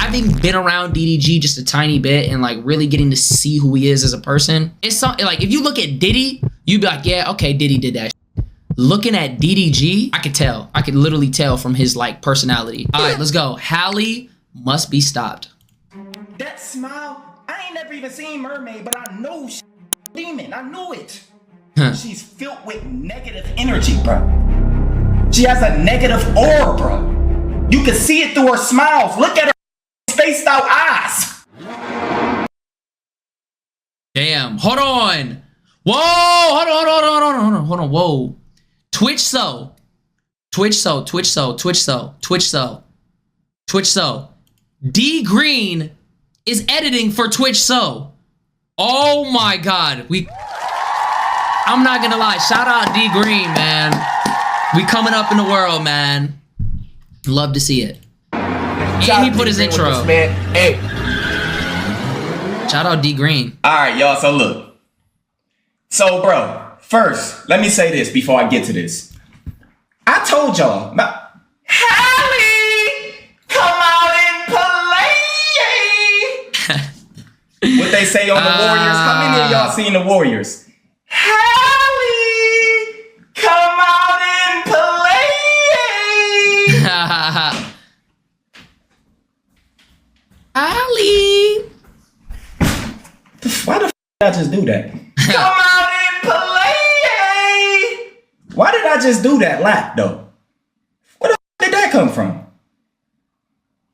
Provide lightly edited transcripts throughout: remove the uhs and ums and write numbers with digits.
having been around DDG just a tiny bit and like really getting to see who he is as a person, it's something like if you look at Diddy, you'd be like, yeah, okay, Diddy did that. Looking at DDG, I could tell. I could literally tell from his like personality. All right, let's go. Halle must be stopped. That smile, I ain't never even seen Mermaid, but I know she's a demon. I knew it. She's filled with negative energy, bro. She has a negative aura, bro. You can see it through her smiles. Look at her spaced out eyes. Damn. Hold on. Whoa. Hold on. Whoa. Twitch so. D Green is editing for Twitch so. Oh my God. I'm not gonna lie. Shout out D Green, man. We coming up in the world, man. Love to see it. And he put his intro. Man. Hey. Shout out D Green. All right, y'all. So look. So, bro, first, let me say this before I get to this. I told y'all, Halle, come out and play. What they say on the Warriors. How many of y'all seen the Warriors? Halle, come out and play. Halle. Why the f did I just do that? Come out and play. Why did I just do that lap though? Where the f did that come from?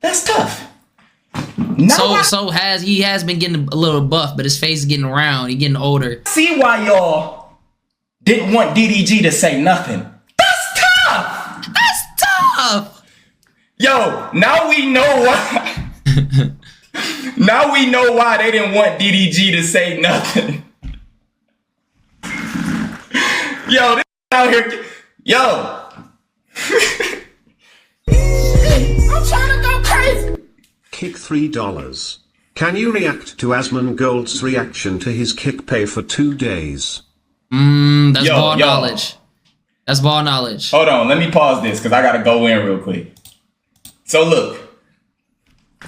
That's tough. He has been getting a little buff, but his face is getting round. He's getting older. See why y'all didn't want DDG to say nothing. That's tough. That's tough. Yo, now we know why. Now we know why they didn't want DDG to say nothing. Yo, this out here. Yo. I'm trying to go crazy. Kick $3. Can you react to Asmongold's reaction to his kick pay for 2 days? That's ball knowledge. That's ball knowledge. Hold on, let me pause this because I gotta go in real quick. So look,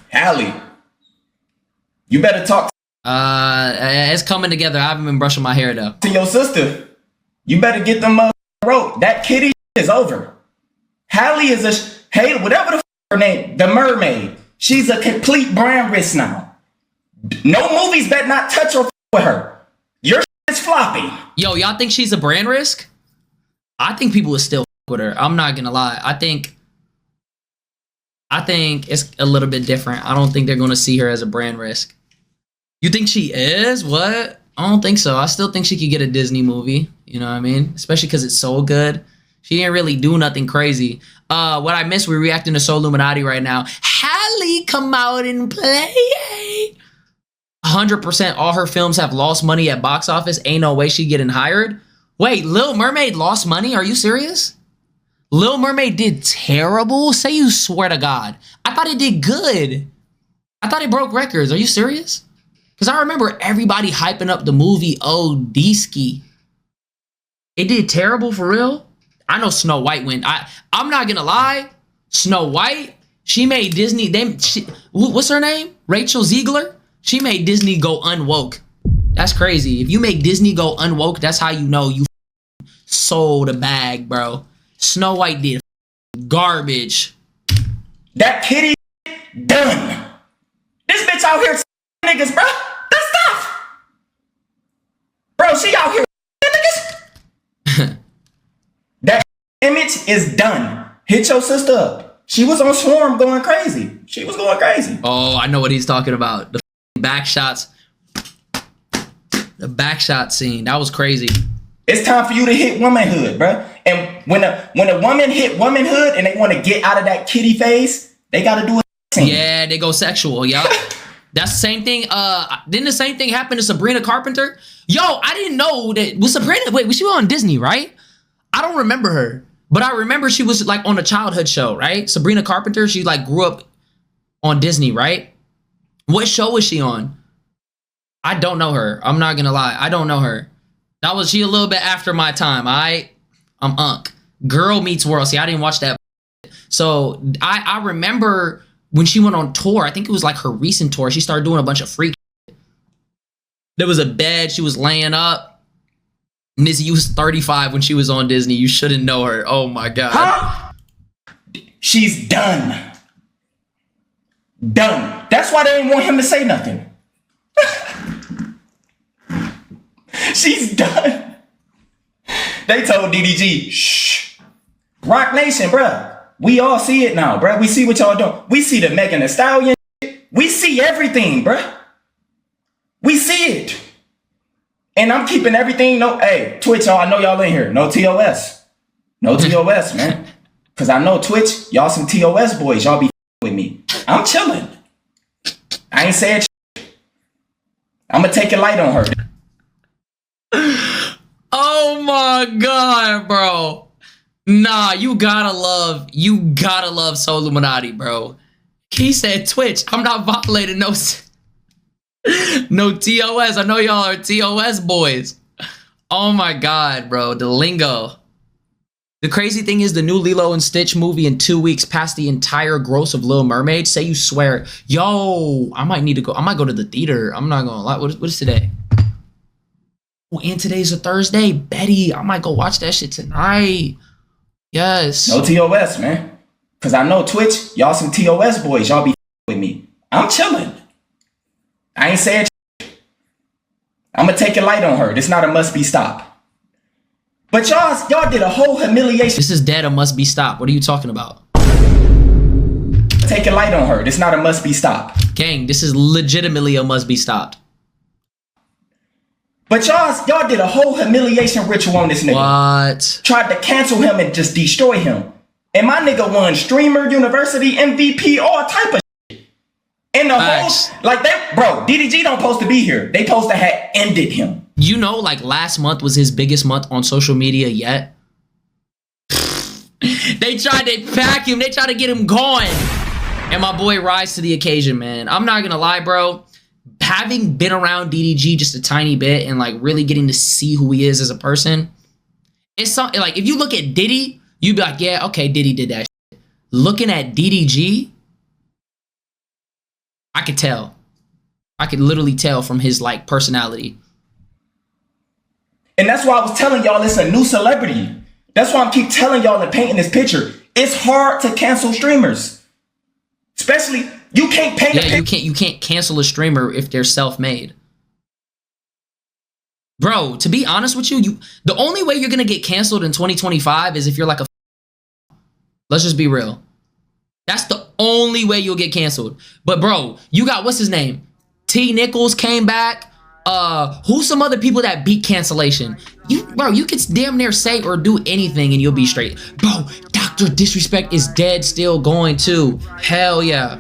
Halle, you better talk it's coming together. I haven't been brushing my hair though. to your sister. You better get them rope. That kitty is over. Halle is hey, whatever the her name, the mermaid. She's a complete brand risk now. No movies better not touch or with her. Your is floppy. Yo, y'all think she's a brand risk? I think people will still with her. I'm not gonna lie. I think it's a little bit different. I don't think they're gonna see her as a brand risk. You think she is? What? I don't think so. I still think she could get a Disney movie. You know what I mean? Especially because it's so good. She didn't really do nothing crazy. What I missed, we're reacting to Solluminati right now. Halle, come out and play. 100% all her films have lost money at box office. Ain't no way she getting hired. Wait, Little Mermaid lost money? Are you serious? Little Mermaid did terrible? Say you swear to God. I thought it did good. I thought it broke records. Are you serious? Because I remember everybody hyping up the movie OD-ski. It did terrible for real? I know Snow White went. I'm not gonna lie. Snow White, she made Disney. What's her name? Rachel Ziegler. She made Disney go unwoke. That's crazy. If you make Disney go unwoke, that's how you know you sold a bag, bro. Snow White did garbage. That kitty done. This bitch out here niggas, bro. That's tough. Bro, she out here niggas. That image is done. Hit your sister up. She was on Swarm going crazy. She was going crazy. Oh, I know what he's talking about. The back shots. The back shot scene. That was crazy. It's time for you to hit womanhood, bro. And when a woman hit womanhood and they want to get out of that kitty phase, they got to do it. Yeah, they go sexual. Yup. That's the same thing. Didn't the same thing happen to Sabrina Carpenter? Yo, I didn't know that. Was Sabrina, wait, was she on Disney, right? I don't remember her, but I remember she was like on a childhood show, right? Sabrina Carpenter, she like grew up on Disney, right? What show was she on? I don't know her. I'm not gonna lie. I don't know her. That was she a little bit after my time. I'm Girl Meets World. See, I didn't watch that. So I remember when she went on tour, I think it was like her recent tour, she started doing a bunch of freak. There was a bed, she was laying up. Missy, you was 35 when she was on Disney. You shouldn't know her. Oh my God. Huh? She's done. Done. That's why they didn't want him to say nothing. She's done. They told DDG, shh. Rock Nation, bruh. We all see it now, bruh. We see what y'all doing. We see the Megan Thee Stallion. We see everything, bruh. We see it. And I'm keeping everything. No, hey, Twitch, y'all, I know y'all in here. No TOS. No TOS, man. Because I know Twitch, y'all some TOS boys. Y'all be with me. I'm chilling. I ain't saying shit. I'm going to take a light on her. Oh my God, bro. Nah, you gotta love Solluminati, bro. He said Twitch. I'm not violating no TOS. I know y'all are TOS boys. Oh my God, bro. The lingo. The crazy thing is the new Lilo and Stitch movie in 2 weeks passed the entire gross of Little Mermaid. Say you swear. Yo, I might need to go. I might go to the theater. I'm not gonna lie. What is today? Oh, and today's a Thursday. Betty, I might go watch that shit tonight. Yes. No TOS, man. Because I know Twitch, y'all some TOS boys. Y'all be with me. I'm chilling. I ain't saying shit. I'm going to take a light on her. This not a must be stop. But y'all did a whole humiliation. This is dead, a must be stop. What are you talking about? Take a light on her. This not a must be stop. Gang, this is legitimately a must be stopped. But y'all did a whole humiliation ritual on this nigga. What? Tried to cancel him and just destroy him. And my nigga won streamer, university, MVP, all type of shit. And the whole, like bro, DDG don't supposed to be here. They supposed to have ended him. You know, like last month was his biggest month on social media yet. They tried to pack him. They tried to get him going. And my boy rise to the occasion, man. I'm not gonna lie, bro. Having been around DDG just a tiny bit and like really getting to see who he is as a person, it's something like if you look at Diddy, you'd be like, yeah, okay, Diddy did that shit. Looking at DDG, I could tell. I could literally tell from his like personality. And that's why I was telling y'all it's a new celebrity. That's why I keep telling y'all and painting this picture. It's hard to cancel streamers. Especially, you can't paint a picture. You can't cancel a streamer if they're self-made. Bro, to be honest with you, the only way you're gonna get canceled in 2025 is if you're like a. Let's just be real. That's the only way you'll get canceled. But bro, you got what's his name? T Nichols came back. Who's some other people that beat cancellation? You could damn near say or do anything and you'll be straight. Bro, Dr. Disrespect is dead, still going too. Hell yeah.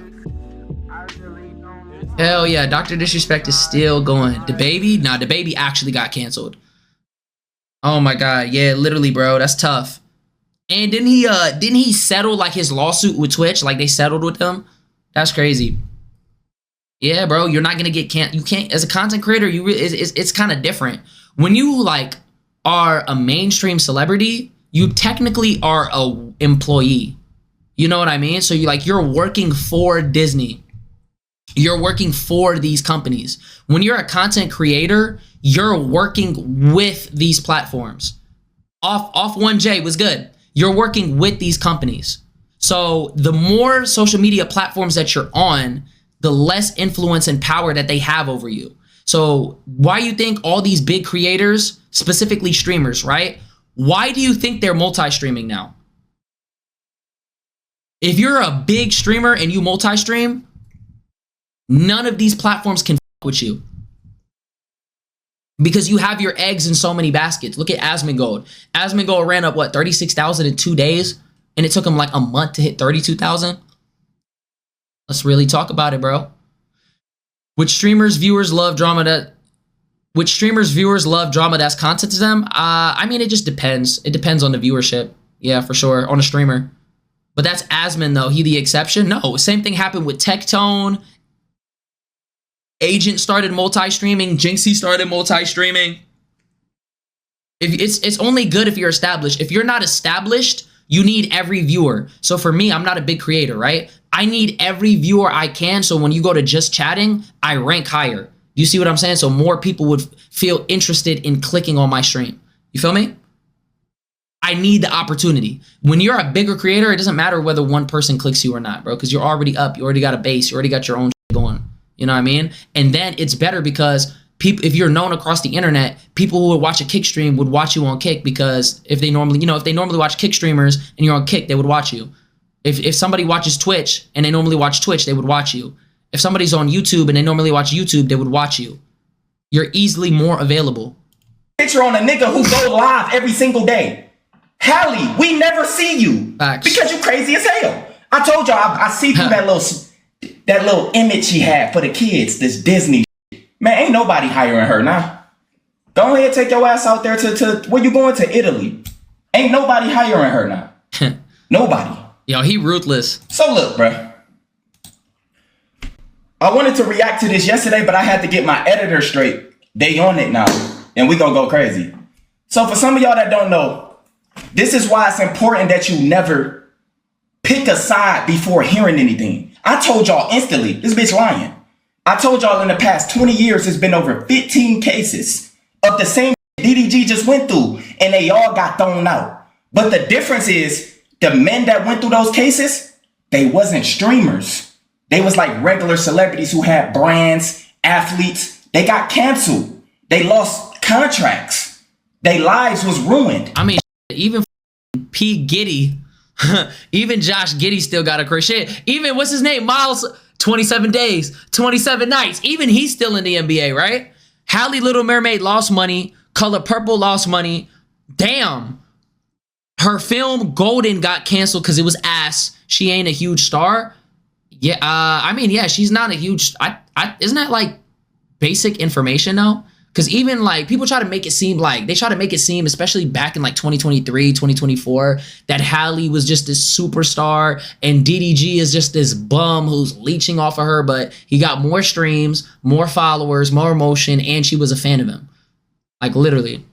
Hell yeah, Dr. Disrespect is still going. DaBaby? Nah, DaBaby actually got canceled. Oh my God, yeah, literally, bro, that's tough. And didn't he settle like his lawsuit with Twitch? Like they settled with him? That's crazy. Yeah, bro, you're not gonna get you can't as a content creator. It's kind of different when you like are a mainstream celebrity. You technically are a employee. You know what I mean? So you're working for Disney. You're working for these companies. When you're a content creator, you're working with these platforms. Off 1J was good. You're working with these companies. So the more social media platforms that you're on, the less influence and power that they have over you. So why you think all these big creators, specifically streamers, right? Why do you think they're multi-streaming now? If you're a big streamer and you multi-stream, none of these platforms can fuck with you. Because you have your eggs in so many baskets. Look at Asmongold. Asmongold ran up, 36,000 in 2 days? And it took him like a month to hit 32,000? Let's really talk about it, bro. Which streamers viewers love drama that's content to them? I mean, it just depends. It depends on the viewership. Yeah, for sure. On a streamer. But that's Asmon, though. He the exception? No. Same thing happened with Tectone. Agent started multi-streaming. Jinxie started multi-streaming. It's only good if you're established. If you're not established, you need every viewer. So for me, I'm not a big creator, right? I need every viewer I can. So when you go to just chatting, I rank higher. You see what I'm saying? So more people would feel interested in clicking on my stream. You feel me? I need the opportunity. When you're a bigger creator, it doesn't matter whether one person clicks you or not, bro, because you're already up. You already got a base. You already got your own shit going. You know what I mean? And then it's better because people, if you're known across the internet, people who would watch a Kick stream would watch you on Kick, because if they normally, if they normally watch Kick streamers and you're on Kick, they would watch you. If somebody watches Twitch and they normally watch Twitch, they would watch you. If somebody's on YouTube and they normally watch YouTube, they would watch you. You're easily more available. Picture on a nigga who go live every single day. Halle, we never see you. Facts. Because you crazy as hell. I told y'all I see through that little image she had for the kids, this Disney shit. Man, ain't nobody hiring her now. Go ahead, take your ass out there to where you going, to Italy. Ain't nobody hiring her now. Nobody. Yo, he ruthless. So look, bruh. I wanted to react to this yesterday, but I had to get my editor straight. They on it now, and we gonna go crazy. So for some of y'all that don't know, this is why it's important that you never pick a side before hearing anything. I told y'all instantly, this bitch lying. I told y'all in the past 20 years, there's been over 15 cases of the same DDG just went through, and they all got thrown out. But the difference is, the men that went through those cases, they wasn't streamers. They was like regular celebrities who had brands, athletes. They got canceled. They lost contracts. Their lives was ruined. I mean, even P. Giddy, even Josh Giddy still got a crazy shit. Even, what's his name? Miles, 27 days, 27 nights. Even he's still in the NBA, right? Halle Little Mermaid lost money. Color Purple lost money. Damn. Her film Golden got canceled because it was ass. She ain't a huge star. Yeah, I mean, yeah, she's not a huge. Isn't that like basic information though? Because even like people try to make it seem like especially back in like 2023, 2024, that Halle was just this superstar and DDG is just this bum who's leeching off of her. But he got more streams, more followers, more emotion, and she was a fan of him, like literally.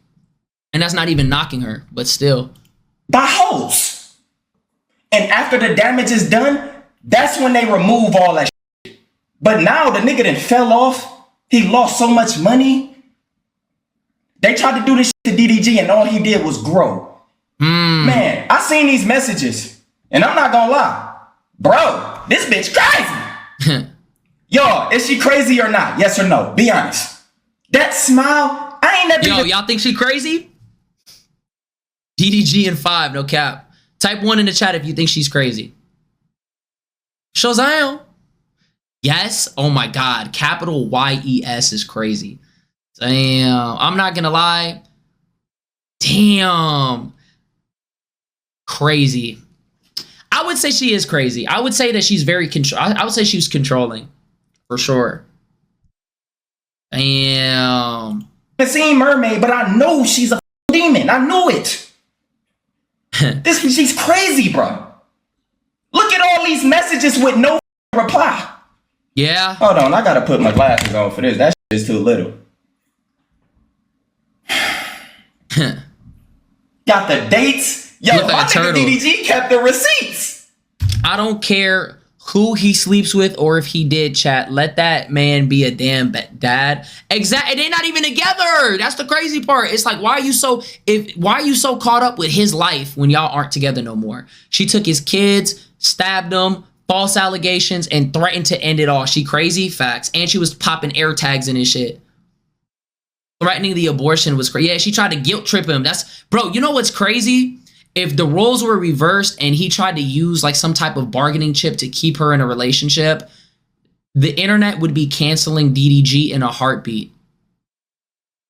And that's not even knocking her, but still. By hoes. And after the damage is done, that's when they remove all that shit. But now the nigga done fell off. He lost so much money. They tried to do this shit to DDG and all he did was grow. Man, I seen these messages and I'm not gonna lie. Bro, this bitch crazy. Y'all, is she crazy or not? Yes or no? Be honest. That smile, I ain't never. Yo, y'all think she crazy? DDG and 5, no cap. Type 1 in the chat if you think she's crazy. Shazam. Yes. Oh my God. Capital YES is crazy. Damn. I'm not gonna lie. Damn. Crazy. I would say she is crazy. I would say that she's very I would say she's controlling. For sure. Damn. I've seen Mermaid, but I know she's a demon. I knew it. She's crazy, bro. Look at all these messages with no reply. Yeah. Hold on, I gotta put my glasses on for this. That shit is too little. Got the dates. Yo, Look like my a nigga turtle. DDG kept the receipts. I don't care who he sleeps with or if he did, chat. Let that man be a damn dad. Exactly. They're not even together. That's the crazy part. It's like, why are you so caught up with his life when y'all aren't together no more? She took his kids, stabbed them, false allegations, and threatened to end it all. She crazy? Facts. And she was popping air tags in his shit. Threatening the abortion was crazy. Yeah, she tried to guilt trip him. Bro, you know what's crazy? If the roles were reversed and he tried to use like some type of bargaining chip to keep her in a relationship, the internet would be canceling DDG in a heartbeat.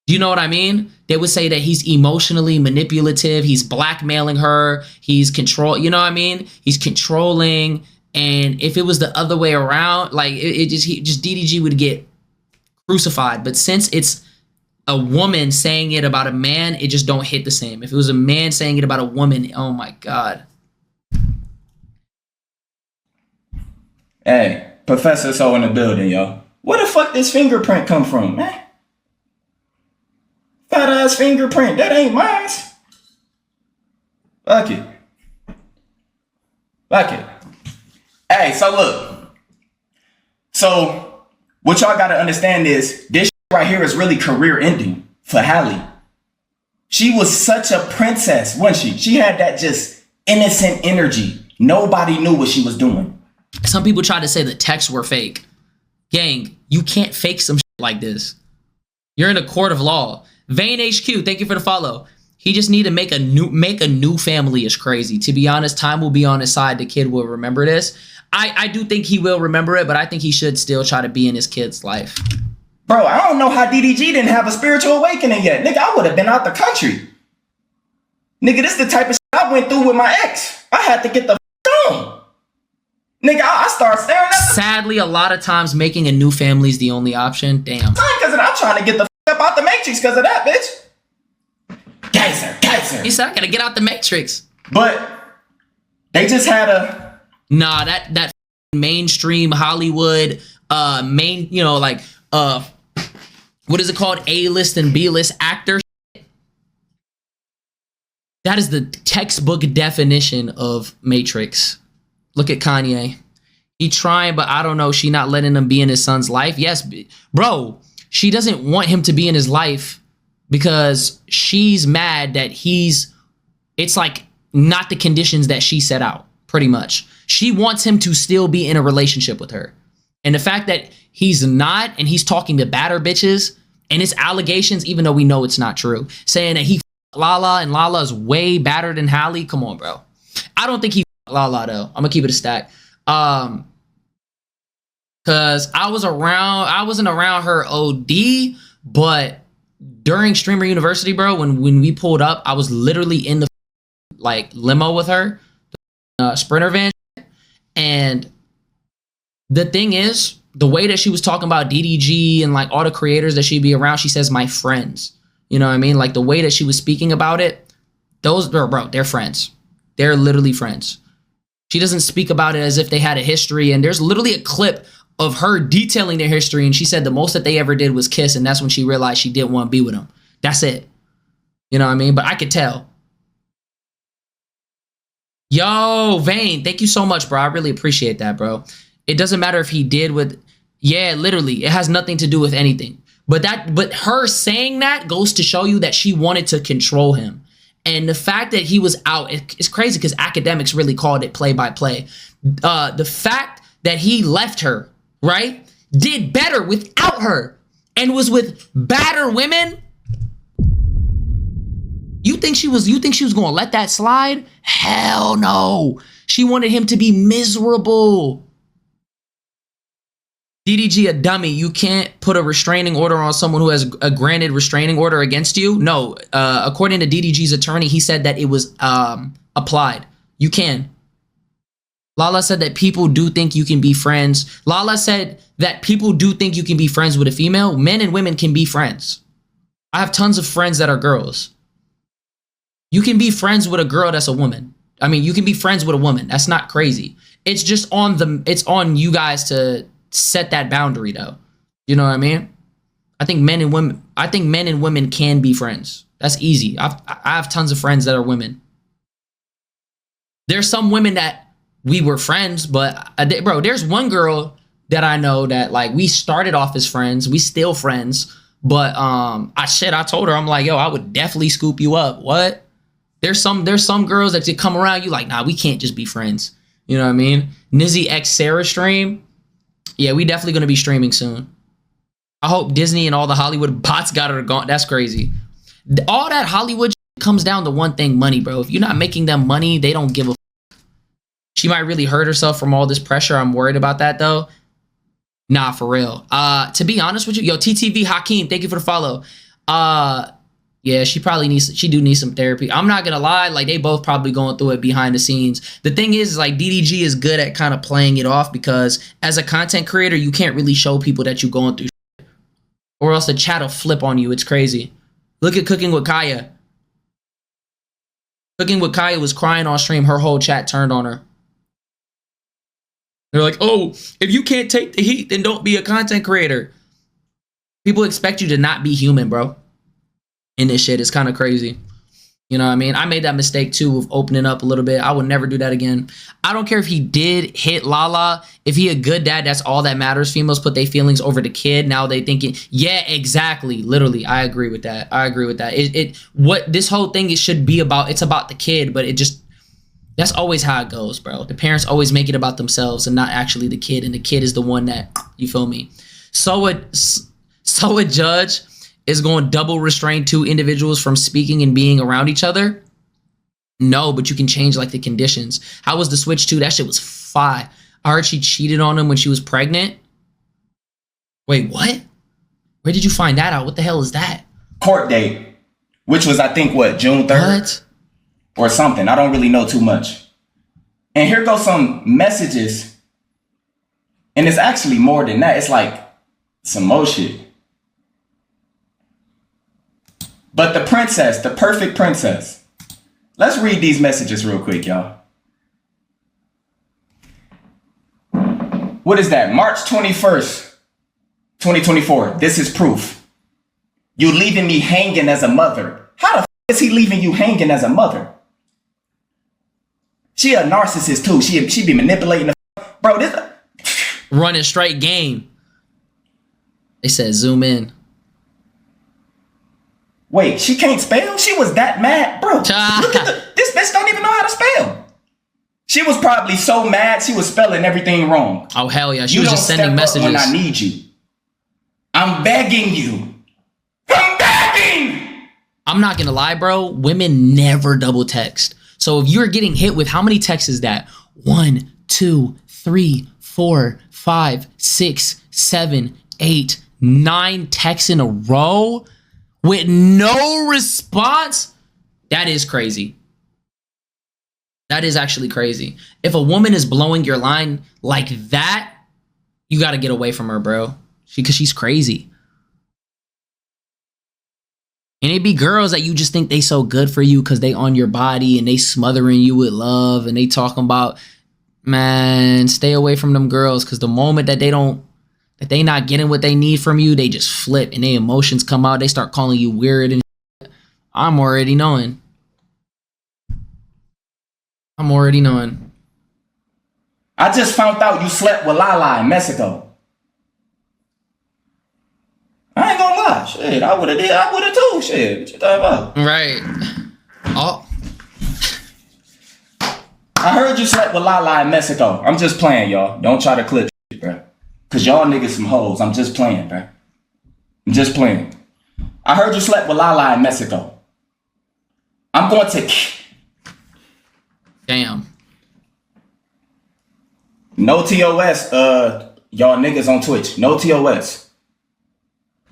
Do you know what I mean? They would say that he's emotionally manipulative. He's blackmailing her. He's you know what I mean? He's controlling. And if it was the other way around, like DDG would get crucified. But since it's a woman saying it about a man, it just don't hit the same. If it was a man saying it about a woman, oh my God. Hey, Professor So in the building, yo. Where the fuck this fingerprint come from, man? Fat ass fingerprint, that ain't mine. Fuck it. Hey, so look. So what y'all gotta understand is this right here is really career ending for Halle. She was such a princess, wasn't she? She had that just innocent energy. Nobody knew what she was doing. Some people try to say the texts were fake. Gang, you can't fake some shit like this. You're in a court of law. Vane HQ, thank you for the follow. He just need to make a new family is crazy. To be honest, time will be on his side. The kid will remember this. I do think he will remember it, but I think he should still try to be in his kid's life. Bro, I don't know how DDG didn't have a spiritual awakening yet. Nigga, I would have been out the country. Nigga, this is the type of shit I went through with my ex. I had to get the on. Nigga, I started staring at the Sadly, a lot of times making a new family is the only option. Damn. Because I'm trying to get the up out the matrix because of that, bitch. Geyser. He said, I gotta get out the matrix. But they just had a... Nah, that mainstream Hollywood, what is it called? A-list and B-list actor. That is the textbook definition of Matrix. Look at Kanye. He trying, but I don't know. She not letting him be in his son's life. Yes, bro. She doesn't want him to be in his life because she's mad that it's like not the conditions that she set out, pretty much. She wants him to still be in a relationship with her. And the fact that he's not, and he's talking to badder bitches, and his allegations, even though we know it's not true, saying that he Lala and Lala is way badder than Halle. Come on, bro. I don't think he Lala though. I'm gonna keep it a stack. Cause I wasn't around her OD, but during Streamer University, bro, when we pulled up, I was literally in the limo with her, Sprinter van, and the thing is, the way that she was talking about DDG and all the creators that she'd be around, she says my friends. You know what I mean? Like the way that she was speaking about it, they're friends. They're literally friends. She doesn't speak about it as if they had a history, and there's literally a clip of her detailing their history, and she said the most that they ever did was kiss, and that's when she realized she didn't want to be with him. That's it. You know what I mean? But I could tell. Yo, Vane, thank you so much, bro. I really appreciate that, bro. It doesn't matter if he did with... Yeah, literally. It has nothing to do with anything. But her saying that goes to show you that she wanted to control him. And the fact that he was out, it's crazy because academics really called it play-by-play. The fact that he left her, right, did better without her and was with badder women. You think she was gonna let that slide? Hell no. She wanted him to be miserable. DDG a dummy. You can't put a restraining order on someone who has a granted restraining order against you. No, according to DDG's attorney, he said that it was applied. You can. Lala said that people do think you can be friends. Lala said that people do think you can be friends with a female. Men and women can be friends. I have tons of friends that are girls. You can be friends with a girl that's a woman. I mean, you can be friends with a woman. That's not crazy. It's just it's on you guys to set that boundary though. You know what I mean? I think men and women can be friends. That's easy. I have tons of friends that are women. There's some women that we were friends, but bro, there's one girl that I know that we started off as friends. We still friends, but I told her, I'm like, yo, I would definitely scoop you up. What? There's some girls that you come around, you like, nah, we can't just be friends. You know what I mean? Nizzy X Sarah stream. Yeah, we definitely gonna be streaming soon. I hope Disney and all the Hollywood bots got her gone. That's crazy. All that Hollywood comes down to one thing, money, bro. If you're not making them money, they don't give a f. She might really hurt herself from all this pressure. I'm worried about that though. Nah, for real. To be honest with you, yo, TTV Hakeem, thank you for the follow. Yeah, she do need some therapy. I'm not gonna lie, they both probably going through it behind the scenes. The thing is DDG is good at kind of playing it off because as a content creator, you can't really show people that you're going through shit, or else the chat will flip on you. It's crazy. Look at Cooking with Kaya. Cooking with Kaya was crying on stream. Her whole chat turned on her. They're like, oh, if you can't take the heat, then don't be a content creator. People expect you to not be human, bro. In this shit, it's kind of crazy. You know what I mean? I made that mistake too of opening up a little bit. I would never do that again. I don't care if he did hit Lala. If he a good dad, that's all that matters. Females put their feelings over the kid. Now they thinking, yeah, exactly. Literally, I agree with that. What this whole thing it should be about, it's about the kid, but that's always how it goes, bro. The parents always make it about themselves and not actually the kid, and the kid is the one that, you feel me? So a judge is going to double restrain two individuals from speaking and being around each other? No, but you can change like the conditions. How was the switch to? That shit was fire. I heard she cheated on him when she was pregnant. Wait, what? Where did you find that out? What the hell is that? Court date, which was, I think, June 3rd? What? Or something. I don't really know too much. And here goes some messages. And it's actually more than that. It's like some more shit. But the princess, the perfect princess. Let's read these messages real quick, y'all. What is that? March 21st, 2024. This is proof. You leaving me hanging as a mother. How the f is he leaving you hanging as a mother? She a narcissist too. She be manipulating the bro. This running straight game. They said zoom in. Wait, she can't spell? She was that mad? Bro, look at this bitch don't even know how to spell. She was probably so mad she was spelling everything wrong. Oh, hell yeah. She was just sending messages. When I need you. I'm begging you. I'm begging! I'm not going to lie, bro. Women never double text. So if you're getting hit with, how many texts is that? 1, 2, 3, 4, 5, 6, 7, 8, 9 texts in a row with no response? That is crazy. That is actually crazy. If a woman is blowing your line like that, you got to get away from her, bro. Because she's crazy. And it be girls that you just think they so good for you because they on your body and they smothering you with love and they talking about, man, stay away from them girls, because the moment that they not getting what they need from you, they just flip and their emotions come out. They start calling you weird and shit. I'm already knowing. I just found out you slept with Lala in Mexico. I ain't gonna lie. Shit, I would've too. Shit, what you talking about? Right. Oh. I heard you slept with Lala in Mexico. I'm just playing, y'all. Don't try to clip shit, bro. Cause y'all niggas some hoes. I'm just playing, bro. I'm just playing. I heard you slept with Lala in Mexico. I'm going to... Damn. No TOS, y'all niggas on Twitch. No TOS.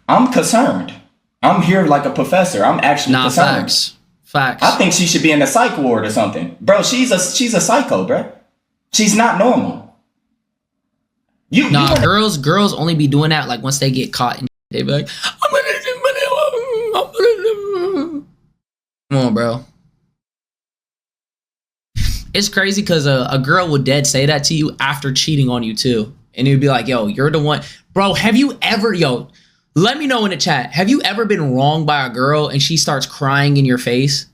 I'm concerned. I'm here like a professor. I'm actually concerned. Facts. I think she should be in a psych ward or something. Bro, she's a psycho, bro. She's not normal. Girls only be doing that like once they get caught and they be like, come on, bro. It's crazy because a girl will dead say that to you after cheating on you too. And you'd be like, yo, you're the one. Bro, have you ever, let me know in the chat. Have you ever been wronged by a girl and she starts crying in your face?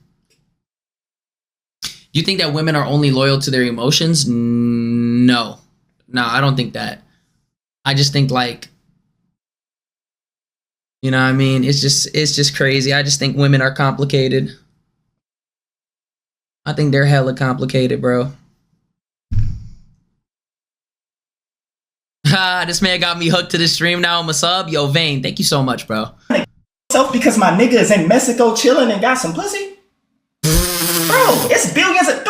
You think that women are only loyal to their emotions? No, I don't think that. I just think like, you know what I mean? It's just crazy. I just think women are complicated. I think they're hella complicated, bro. This man got me hooked to the stream now. I'm a sub. Yo, Vane, thank you so much, bro. Because my nigga is in Mexico chilling and got some pussy? Bro, it's billions of...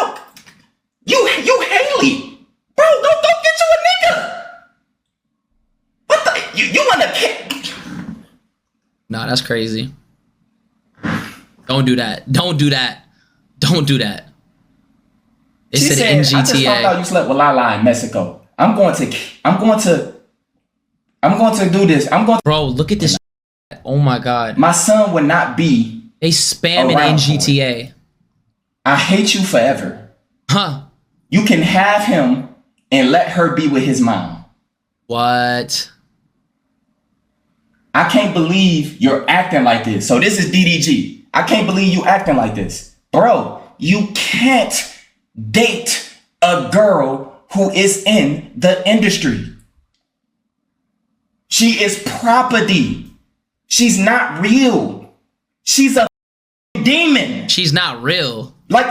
You Haley. Bro, don't get you a nigga. What the... You want to kick... Nah, that's crazy. Don't do that. Don't do that. They she said said, NGTA. I just found out you slept with Lala in Mexico. I'm going to do this. Bro, look at this. Oh my God. My son would not be. They spamming NGTA. I hate you forever. Huh. You can have him and let her be with his mom. What? I can't believe you're acting like this. So this is DDG. I can't believe you acting like this. Bro, you can't date a girl who is in the industry. She is property. She's not real. She's a demon. She's not real. Like,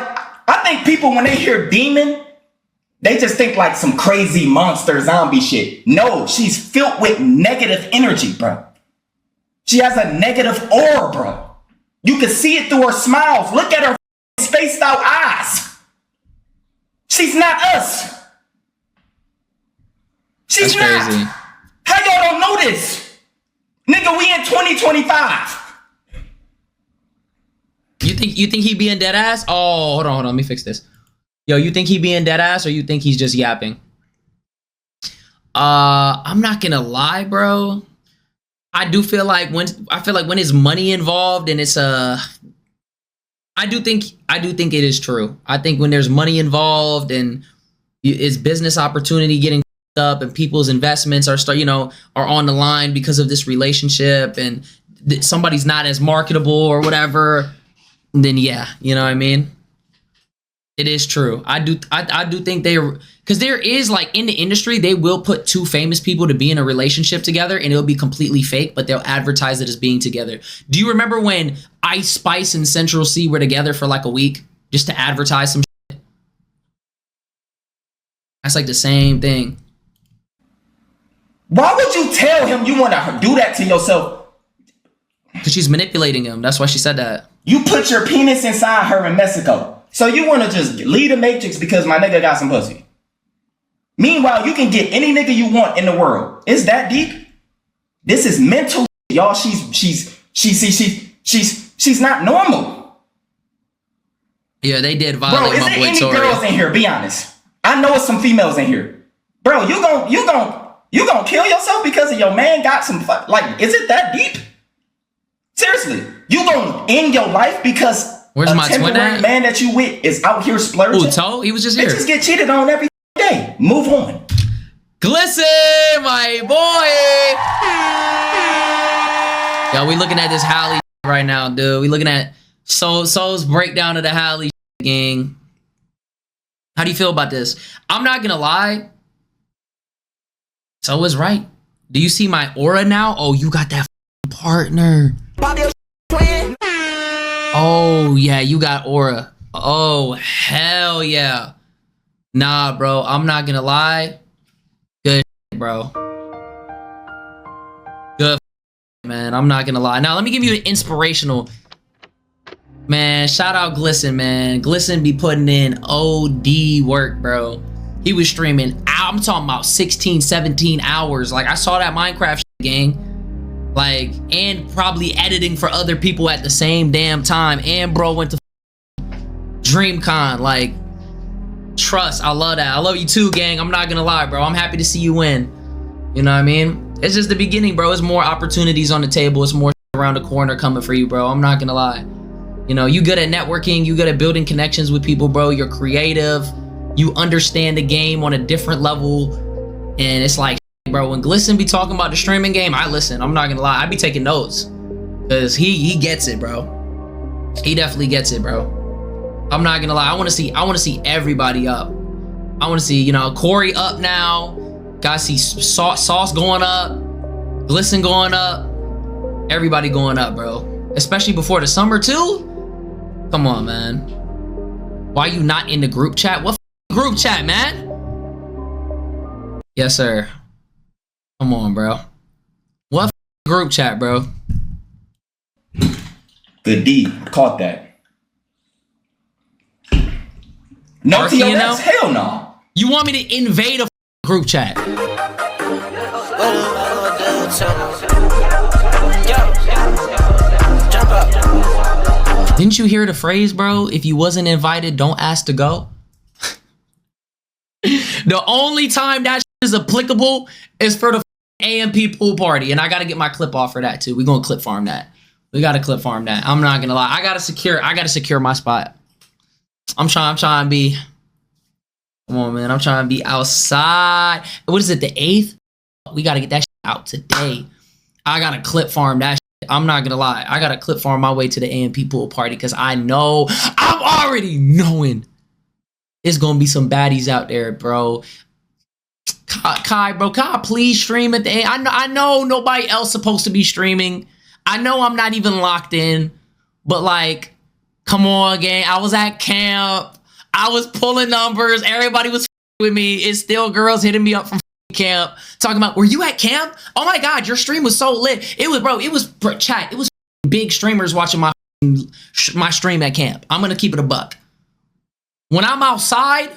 I think people, when they hear demon, they just think like some crazy monster zombie shit. No, she's filled with negative energy, bro. She has a negative aura, bro. You can see it through her smiles. Look at her spaced out eyes. She's not us. She's That's crazy. not. How y'all don't know this? Nigga, we in 2025. You think he being dead ass? Oh, hold on. Let me fix this. Yo, you think he being dead ass or you think he's just yapping? I'm not gonna lie, bro. I do feel like when it's money involved and it's I do think it is true. I think when there's money involved and it's business opportunity getting up and people's investments are on the line because of this relationship and somebody's not as marketable or whatever, then yeah, you know what I mean? It is true. I do think because there is like in the industry, they will put two famous people to be in a relationship together and it'll be completely fake, but they'll advertise it as being together. Do you remember when Ice Spice and Central C were together for like a week just to advertise some shit? That's like the same thing. Why would you tell him you want to do that to yourself? Because she's manipulating him. That's why she said that. You put your penis inside her in Mexico. So you want to just leave the Matrix because my nigga got some pussy. Meanwhile, you can get any nigga you want in the world. It's that deep. This is mental, y'all. She's not normal. Yeah, they did violate my boy Tory. Bro, is there any girls in here? Be honest. I know it's some females in here. Bro, you gonna kill yourself because of your man got some like? Is it that deep? Seriously, you gonna end your life because where's my twin at? Man that you with is out here splurging? Ooh, Toe? He was just here. Bitches get cheated on every day. Move on. Glisten, my boy. Yo, we looking at this Halle right now, dude. We looking at Soul's breakdown of the Halle gang. How do you feel about this? I'm not gonna lie. So was right. Do you see my aura now? Oh, you got that partner. Oh, yeah, you got aura. Oh, hell yeah. Nah, bro, I'm not gonna lie. Good, bro. Good, man. I'm not gonna lie. Now, let me give you an inspirational. Man, shout out Glisten, man. Glisten be putting in OD work, bro. He was streaming, I'm talking about 16, 17 hours. Like, I saw that Minecraft shit, gang. Like, and probably editing for other people at the same damn time. And bro went to DreamCon. Like, trust, I love that. I love you too, gang. I'm not gonna lie, bro. I'm happy to see you win. You know what I mean? It's just the beginning, bro. It's more opportunities on the table. It's more around the corner coming for you, bro. I'm not gonna lie. You know, you good at networking. You good at building connections with people, bro. You're creative. You understand the game on a different level. And it's like, bro, when Glisten be talking about the streaming game, I listen. I'm not gonna lie, I be taking notes because he gets it, bro. He definitely gets it, bro. I'm not gonna lie, I want to see everybody up. I want to see, Corey up now. Gotta see Sauce going up, Glisten going up, everybody going up, bro. Especially before the summer too. Come on, man. Why you not in the group chat? What group chat, man? Yes, sir. Come on, bro. What group chat, bro? Good D. Caught that. No TOS? Hell no. You want me to invade a group chat? Didn't you hear the phrase, bro? If you wasn't invited, don't ask to go. The only time that is applicable is for the AMP pool party, and I gotta get my clip off for that too. We're gonna clip farm that. We gotta clip farm that. I'm not gonna lie. I gotta secure my spot. I'm trying to be. Come on, man. I'm trying to be outside. What is it? The 8th? We gotta get that shit out today. I gotta clip farm that shit. I'm not gonna lie. I gotta clip farm my way to the AMP pool party because I know I'm already knowing it's gonna be some baddies out there, bro. Kai, bro, can I please stream at the end? I know nobody else supposed to be streaming. I know I'm not even locked in, but like, come on, gang. I was at camp. I was pulling numbers. Everybody was with me. It's still girls hitting me up from camp talking about, were you at camp? Oh my God, your stream was so lit. It was, bro, chat. It was big streamers watching my stream at camp. I'm gonna keep it a buck. When I'm outside,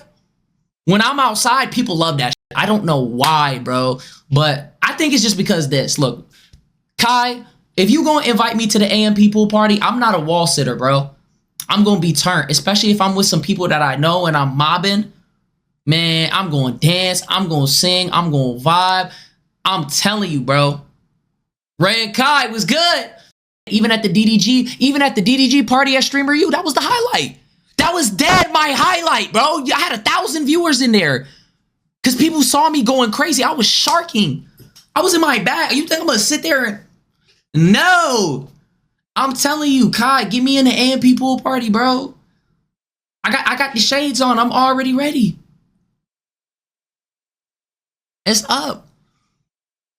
people love that shit. I don't know why, bro, but I think it's just because this. Look, Kai, if you gonna invite me to the AMP pool party, I'm not a wall sitter, bro. I'm gonna be turned, especially if I'm with some people that I know and I'm mobbing. Man, I'm gonna dance, I'm gonna sing, I'm gonna vibe. I'm telling you, bro. Ray and Kai was good. Even at the DDG party at Streamer U, that was the highlight. That was dead my highlight, bro. I had 1,000 viewers in there. Because people saw me going crazy. I was sharking. I was in my bag. You think I'm going to sit there and... No. I'm telling you, Kai, get me in the AMP pool party, bro. I got the shades on. I'm already ready. It's up.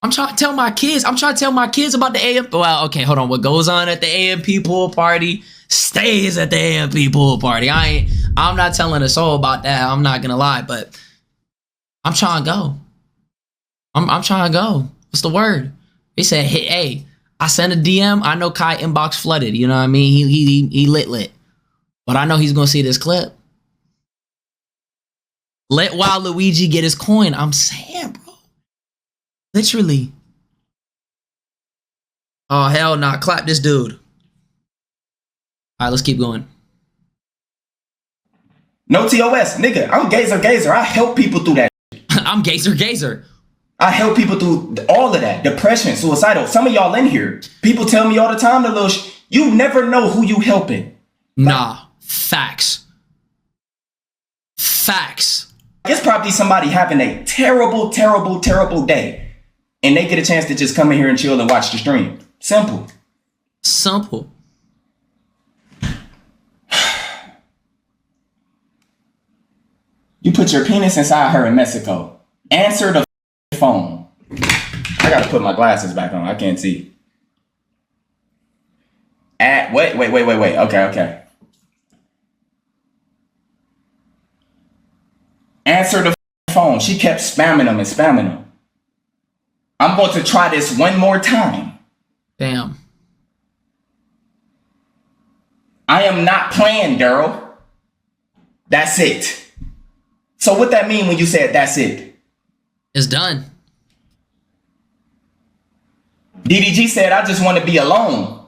I'm trying to tell my kids. About the AMP. Well, okay, hold on. What goes on at the AMP pool party stays at the AMP pool party. I'm not telling a soul about that. I'm not going to lie, but... I'm trying to go. I'm trying to go. What's the word? He said, hey, I sent a DM. I know Kai inbox flooded. You know what I mean? He lit. But I know he's going to see this clip. Let Wild Luigi get his coin. I'm saying, bro. Literally. Oh, hell nah. Clap this dude. All right, let's keep going. No TOS, nigga. I'm gazer. I help people through that. I'm gazer. I help people through all of that. Depression, suicidal. Some of y'all in here, people tell me all the time, you never know who you helping. Nah, facts. It's probably somebody having a terrible day, and they get a chance to just come in here and chill and watch the stream. Simple. You put your penis inside her in Mexico. Answer the phone. I gotta put my glasses back on. I can't see. Wait. Okay. Answer the phone. She kept spamming them. I'm going to try this one more time. Damn. I am not playing, Daryl. That's it. So what that mean when you said that's it? It's done. DDG said, I just want to be alone.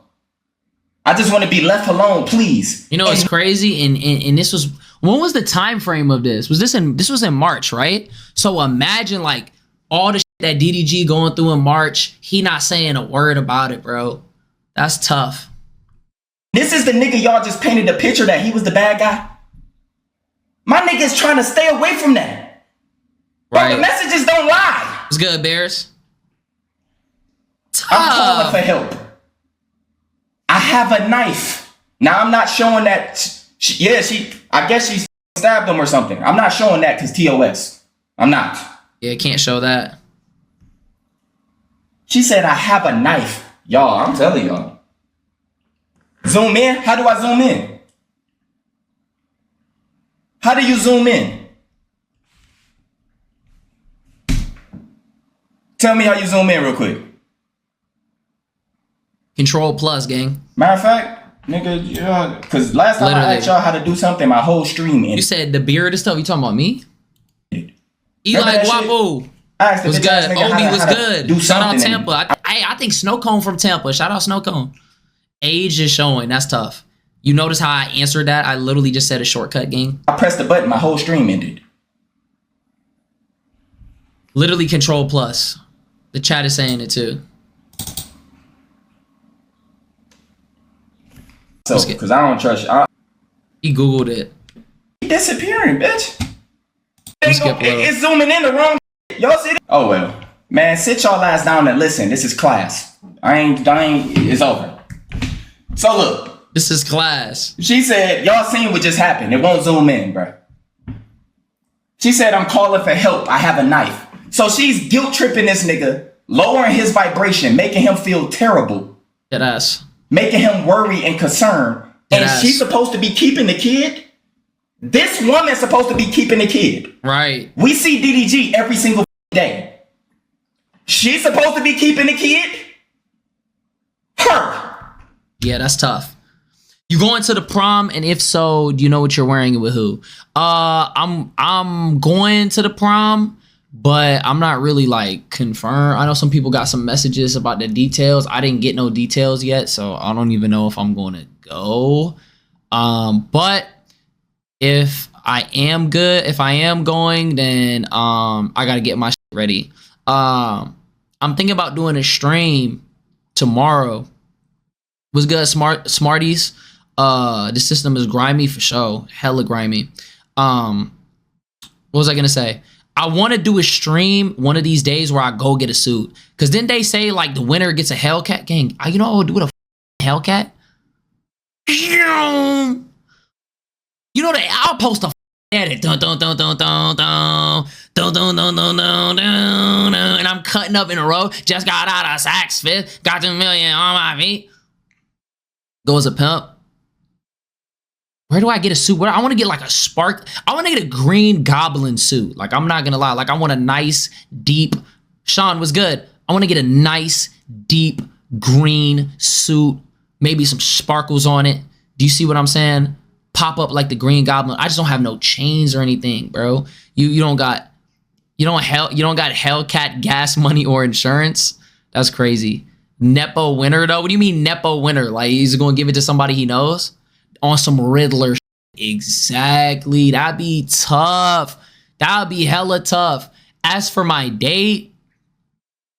I just want to be left alone, please. You know, it's crazy. And this was, when was the time frame of this? This was in March, right? So imagine like all the shit that DDG going through in March. He not saying a word about it, bro. That's tough. This is the nigga y'all just painted a picture that he was the bad guy. My nigga's trying to stay away from that. Right. Bro, the messages don't lie. What's good, Bears? I'm calling for help. I have a knife. Now, I'm not showing that. I guess she stabbed him or something. I'm not showing that because TOS. I'm not. Yeah, can't show that. She said, I have a knife. Y'all, I'm telling y'all. Zoom in? How do I zoom in? How do you zoom in? Tell me how you zoom in real quick. Control plus, gang. Matter of fact, nigga, yeah, because last time I asked y'all how to do something, my whole stream ended. You said the beard and stuff. You talking about me? Eli Guapo. Was good. Obi was good. Shout out Tampa. I think Snowcone from Tampa. Shout out Snowcone. Age is showing. That's tough. You notice how I answered that? I literally just said a shortcut, gang. I pressed the button. My whole stream ended. Literally control plus. The chat is saying it too. So, because I don't trust you. He Googled it. He disappearing, bitch. It's zooming in the wrong. Y'all see it? Oh, well. Man, sit y'all ass down and listen. This is class. I ain't, it's over. So, look. This is class. She said, y'all seen what just happened. It won't zoom in, bro. She said, I'm calling for help. I have a knife. So she's guilt tripping this nigga, lowering his vibration, making him feel terrible. Dead ass. Making him worry and concerned. And she's supposed to be keeping the kid? This woman's supposed to be keeping the kid. Right. We see DDG every single day. She's supposed to be keeping the kid? Her. Yeah, that's tough. You going to the prom, and if so, do you know what you're wearing with who? I'm going to the prom, but I'm not really like confirmed. I know some people got some messages about the details. I didn't get no details yet, so I don't even know if I'm going to go. But if I am going, then I gotta get my shit ready. I'm thinking about doing a stream tomorrow. What's good, Smarties? The system is grimy for sure. Hella grimy. What was I gonna say? I want to do a stream one of these days where I go get a suit. Cause then they say like the winner gets a Hellcat. Gang, you know what I would do with a Hellcat? You know that I'll post a edit. Dun, dun, dun, dun, dun, dun, dun, dun, dun, dun, dun, dun, and I'm cutting up in a row. Just got out of Saks Fifth. Got 2 million on my feet. Goes a pimp. Where do I get a suit? Where I want to get like a spark. I want to get a green goblin suit. Like, I'm not gonna lie. Like, I want a nice, deep. Sean was good. I want to get a nice, deep green suit. Maybe some sparkles on it. Do you see what I'm saying? Pop up like the green goblin. I just don't have no chains or anything, bro. You don't got Hellcat gas money or insurance. That's crazy. Nepo winner though. What do you mean Nepo winner? Like he's gonna give it to somebody he knows? On some Riddler shit. Exactly. That'd be tough. That'd be hella tough. As for my date,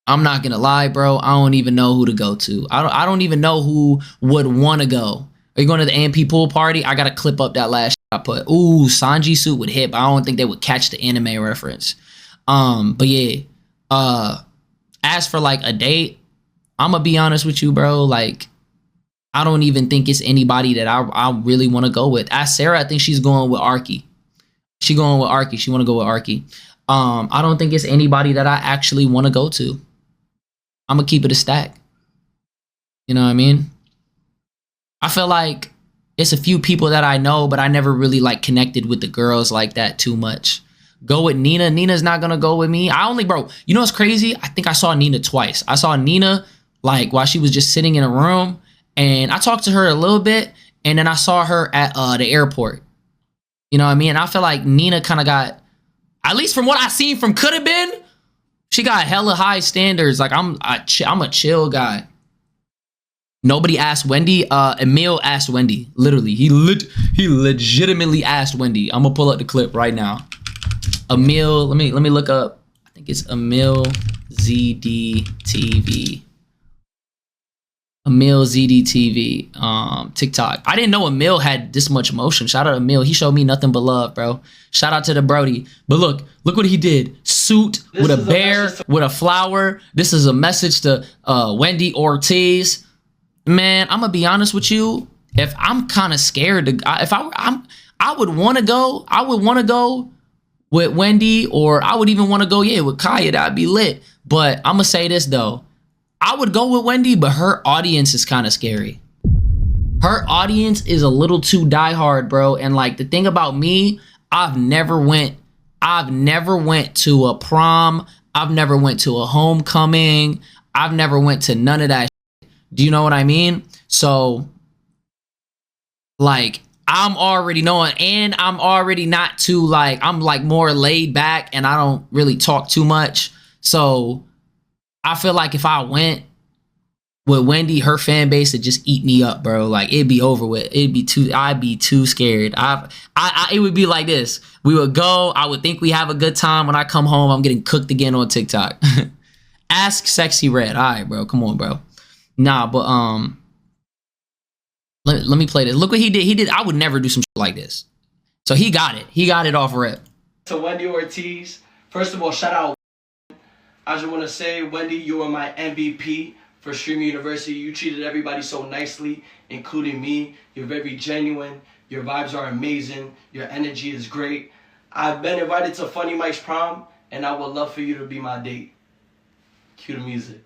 I'm not gonna lie, bro. I don't even know who to go to. I don't even know who would want to go. Are you going to the AMP pool party? I gotta clip up that last shit I put. Ooh, Sanji suit would hit, but I don't think they would catch the anime reference. But yeah. As for like a date, I'm gonna be honest with you, bro. Like, I don't even think it's anybody that I really want to go with. Ask Sarah. I think she's going with Arky. She going with Arky. She want to go with Arky. I don't think it's anybody that I actually want to go to. I'm gonna keep it a stack. You know what I mean? I feel like it's a few people that I know, but I never really like connected with the girls like that too much. Go with Nina. Nina's not gonna go with me. Bro, you know what's crazy? I think I saw Nina twice. I saw Nina like while she was just sitting in a room, and I talked to her a little bit, and then I saw her at the airport. You know what I mean? And I feel like Nina kind of got, at least from what I seen from Coulda Been, she got hella high standards. Like I'm a chill guy. Nobody asked Wendy. Emil asked Wendy. Literally, he legitimately asked Wendy. I'm gonna pull up the clip right now. Emil, let me look up. I think it's Emil ZDTV. Emil ZDTV. TikTok. I didn't know Emil had this much emotion. Shout out to Emil. He showed me nothing but love, bro. Shout out to the Brody. But look what he did. Suit this with a bear, with a flower. This is a message to Wendy Ortiz. Man, I'm gonna be honest with you. If I'm kind of scared to, I would want to go. I would want to go with Wendy, or I would even want to go, with Kaya. That'd be lit. But I'm gonna say this though. I would go with Wendy, but her audience is kind of scary. Her audience is a little too diehard, bro. And like the thing about me, I've never went to a prom. I've never went to a homecoming. I've never went to none of that shit. Do you know what I mean? So like I'm already knowing, and I'm already not too like, I'm like more laid back and I don't really talk too much. So I feel like if I went with Wendy, her fan base would just eat me up, bro. Like it'd be over with. I'd be too scared. It would be like this. We would go, I would think we have a good time. When I come home, I'm getting cooked again on TikTok. Ask Sexy Red. All right, bro. Come on, bro. Nah, but let me play this. Look what he did. I would never do some shit like this. So he got it. He got it off rip. To Wendy Ortiz, first of all, shout out. I just want to say, Wendy, you are my MVP for Streaming University. You treated everybody so nicely, including me. You're very genuine. Your vibes are amazing. Your energy is great. I've been invited to Funny Mike's prom, and I would love for you to be my date. Cue the music.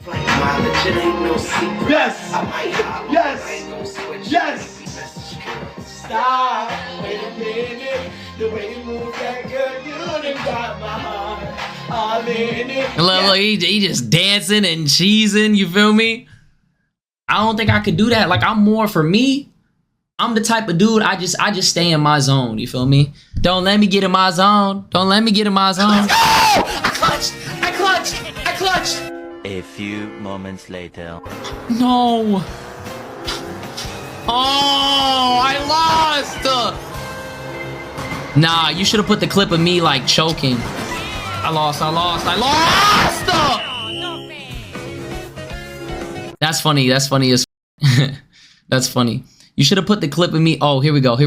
Yes! Yes! Yes! Stop! Wait a minute. The way you move that girl, you done got my heart. I'm in it. Look, he just dancing and cheesing, you feel me? I don't think I could do that. Like, I'm more for me. I'm the type of dude, I just stay in my zone, you feel me? Don't let me get in my zone. Don't let me get in my zone. Let's go! I clutched! I clutched! I clutched! A few moments later. No! Oh, I lost! Nah, you should have put the clip of me, like, choking. I lost! That's funny as that's funny. You should have put the clip of me. Oh, here we go. No! No!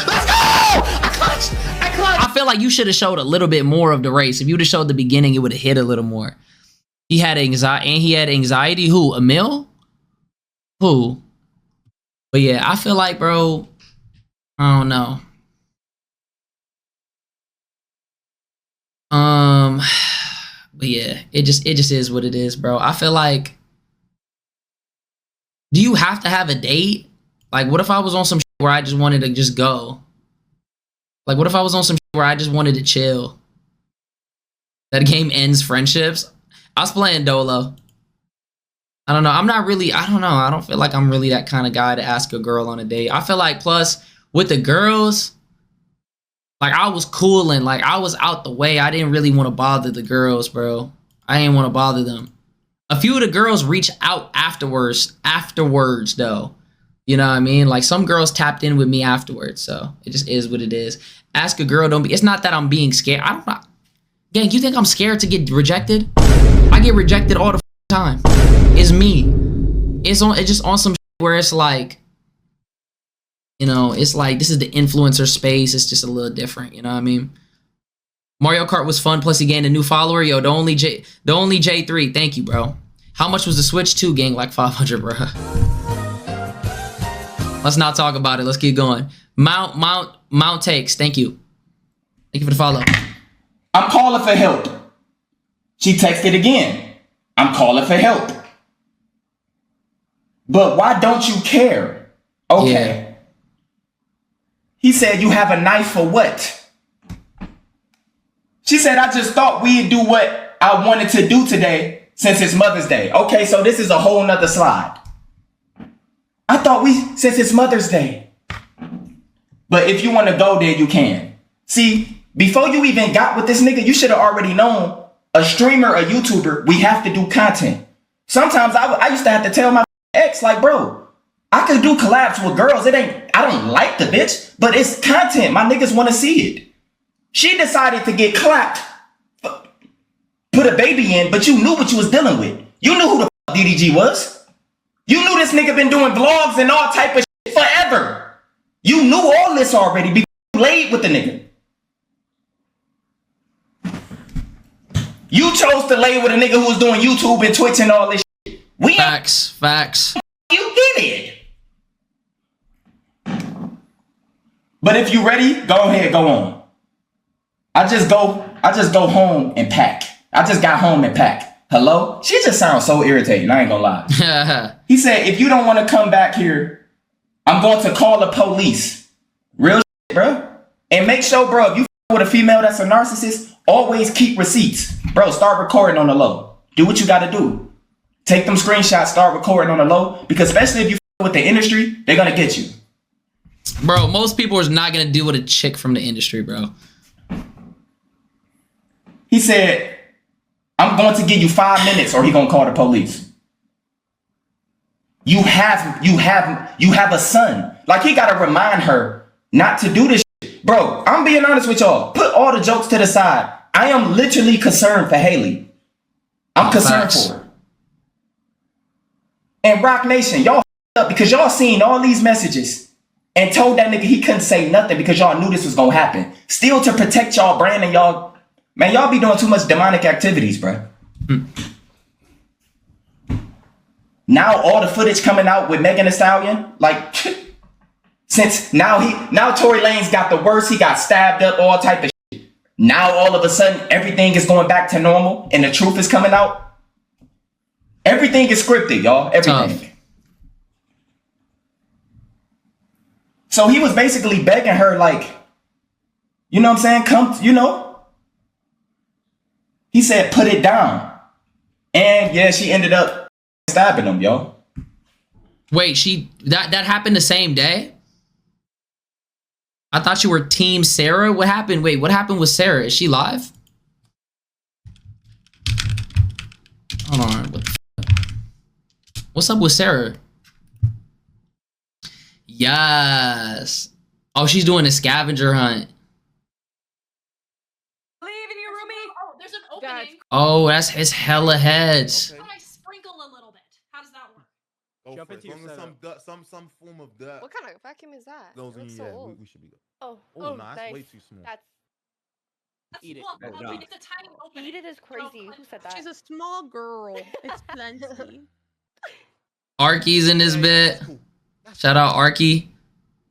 Let's go! I clutched! I feel like you should have showed a little bit more of the race. If you would have showed the beginning, it would have hit a little more. He had anxiety. Who? Emil? Who? But yeah, I feel like, bro, I don't know. But yeah, it just is what it is, bro. I feel like, do you have to have a date? Like, what if I was on some shit where I just wanted to just go? Like, what if I was on some shit where I just wanted to chill? That game ends friendships. I was playing Dolo. I don't know. I don't know. I don't feel like I'm really that kind of guy to ask a girl on a date. I feel like, plus, with the girls, like, I was cooling. Like, I was out the way. I didn't really want to bother the girls, bro. I didn't want to bother them. A few of the girls reached out afterwards, though. You know what I mean? Like, some girls tapped in with me afterwards, so it just is what it is. Ask a girl, it's not that I'm being scared. I don't know. Gang, you think I'm scared to get rejected? I get rejected all the time. It's me. It's just on some where it's like, you know, it's like, this is the influencer space. It's just a little different, you know what I mean? Mario Kart was fun, plus he gained a new follower. Yo, the only J3. Thank you, bro. How much was the Switch 2, gang? Like 500, bro. Let's not talk about it. Let's keep going. Mount takes. Thank you. Thank you for the follow. I'm calling for help. She texted again. I'm calling for help. But why don't you care? Okay. Yeah. He said, you have a knife for what? She said, I just thought we'd do what I wanted to do today since it's Mother's Day. Okay, so this is a whole nother slide. I thought since it's Mother's Day. But if you want to go there, you can. See, before you even got with this nigga, you should have already known a streamer, a YouTuber, we have to do content. Sometimes I used to have to tell my ex, like, bro, I could do collabs with girls. I don't like the bitch, but it's content. My niggas want to see it. She decided to get clapped, put a baby in, but you knew what you was dealing with. You knew who the fuck DDG was. You knew this nigga been doing vlogs and all type of shit forever. You knew all this already before you laid with the nigga. You chose to lay with a nigga who was doing YouTube and Twitch and all this shit. Facts. You did it. But if you ready, go ahead, go on. I just go home and pack. I just got home and pack. Hello? She just sounds so irritating. I ain't gonna lie. He said, if you don't want to come back here, I'm going to call the police. Real shit, bro. And make sure, bro, if you with a female that's a narcissist, always keep receipts. Bro, start recording on the low. Do what you gotta do. Take them screenshots, start recording on the low. Because especially if you with the industry, they're gonna get you. Bro, most people is not gonna deal with a chick from the industry, bro. He said, I'm going to give you 5 minutes or he gonna call the police. You have a son. Like, he gotta remind her not to do this shit. Bro, I'm being honest with y'all. Put all the jokes to the side. I am literally concerned for Halle. I'm concerned for her. And Rock Nation, y'all up because y'all seen all these messages and told that nigga he couldn't say nothing because y'all knew this was gonna happen. Still to protect y'all brand and y'all Man, y'all be doing too much demonic activities, bro. Now all the footage coming out with Megan Thee Stallion, like, since now Tory Lanez got the worst, he got stabbed up, all type of shit. Now all of a sudden everything is going back to normal and the truth is coming out. Everything is scripted, y'all. Everything. Tough. So he was basically begging her, like, you know what I'm saying? Come, you know. He said, put it down. And yeah, she ended up stabbing him, yo. Wait, that happened the same day? I thought you were team Sarah. What happened? Wait, what happened with Sarah? Is she live? Hold on. What's up with Sarah? Yes. Oh, she's doing a scavenger hunt. Leaving you, Rumi. Oh, there's an opening. Oh, it's hella heads. Okay. I sprinkle a little bit. How does that work? Go Jump for it. into As your long as some form of dirt What kind of vacuum is that? goes It in looks you, so yeah, old. we should be good. Oh, Oh, no, that's way too small. That's Eat it. Well, No. it's a tiny opening. eat it is crazy. Who said that? She's a small girl. It's plenty. Arky's in this bit. That's cool. That's Shout out Arky.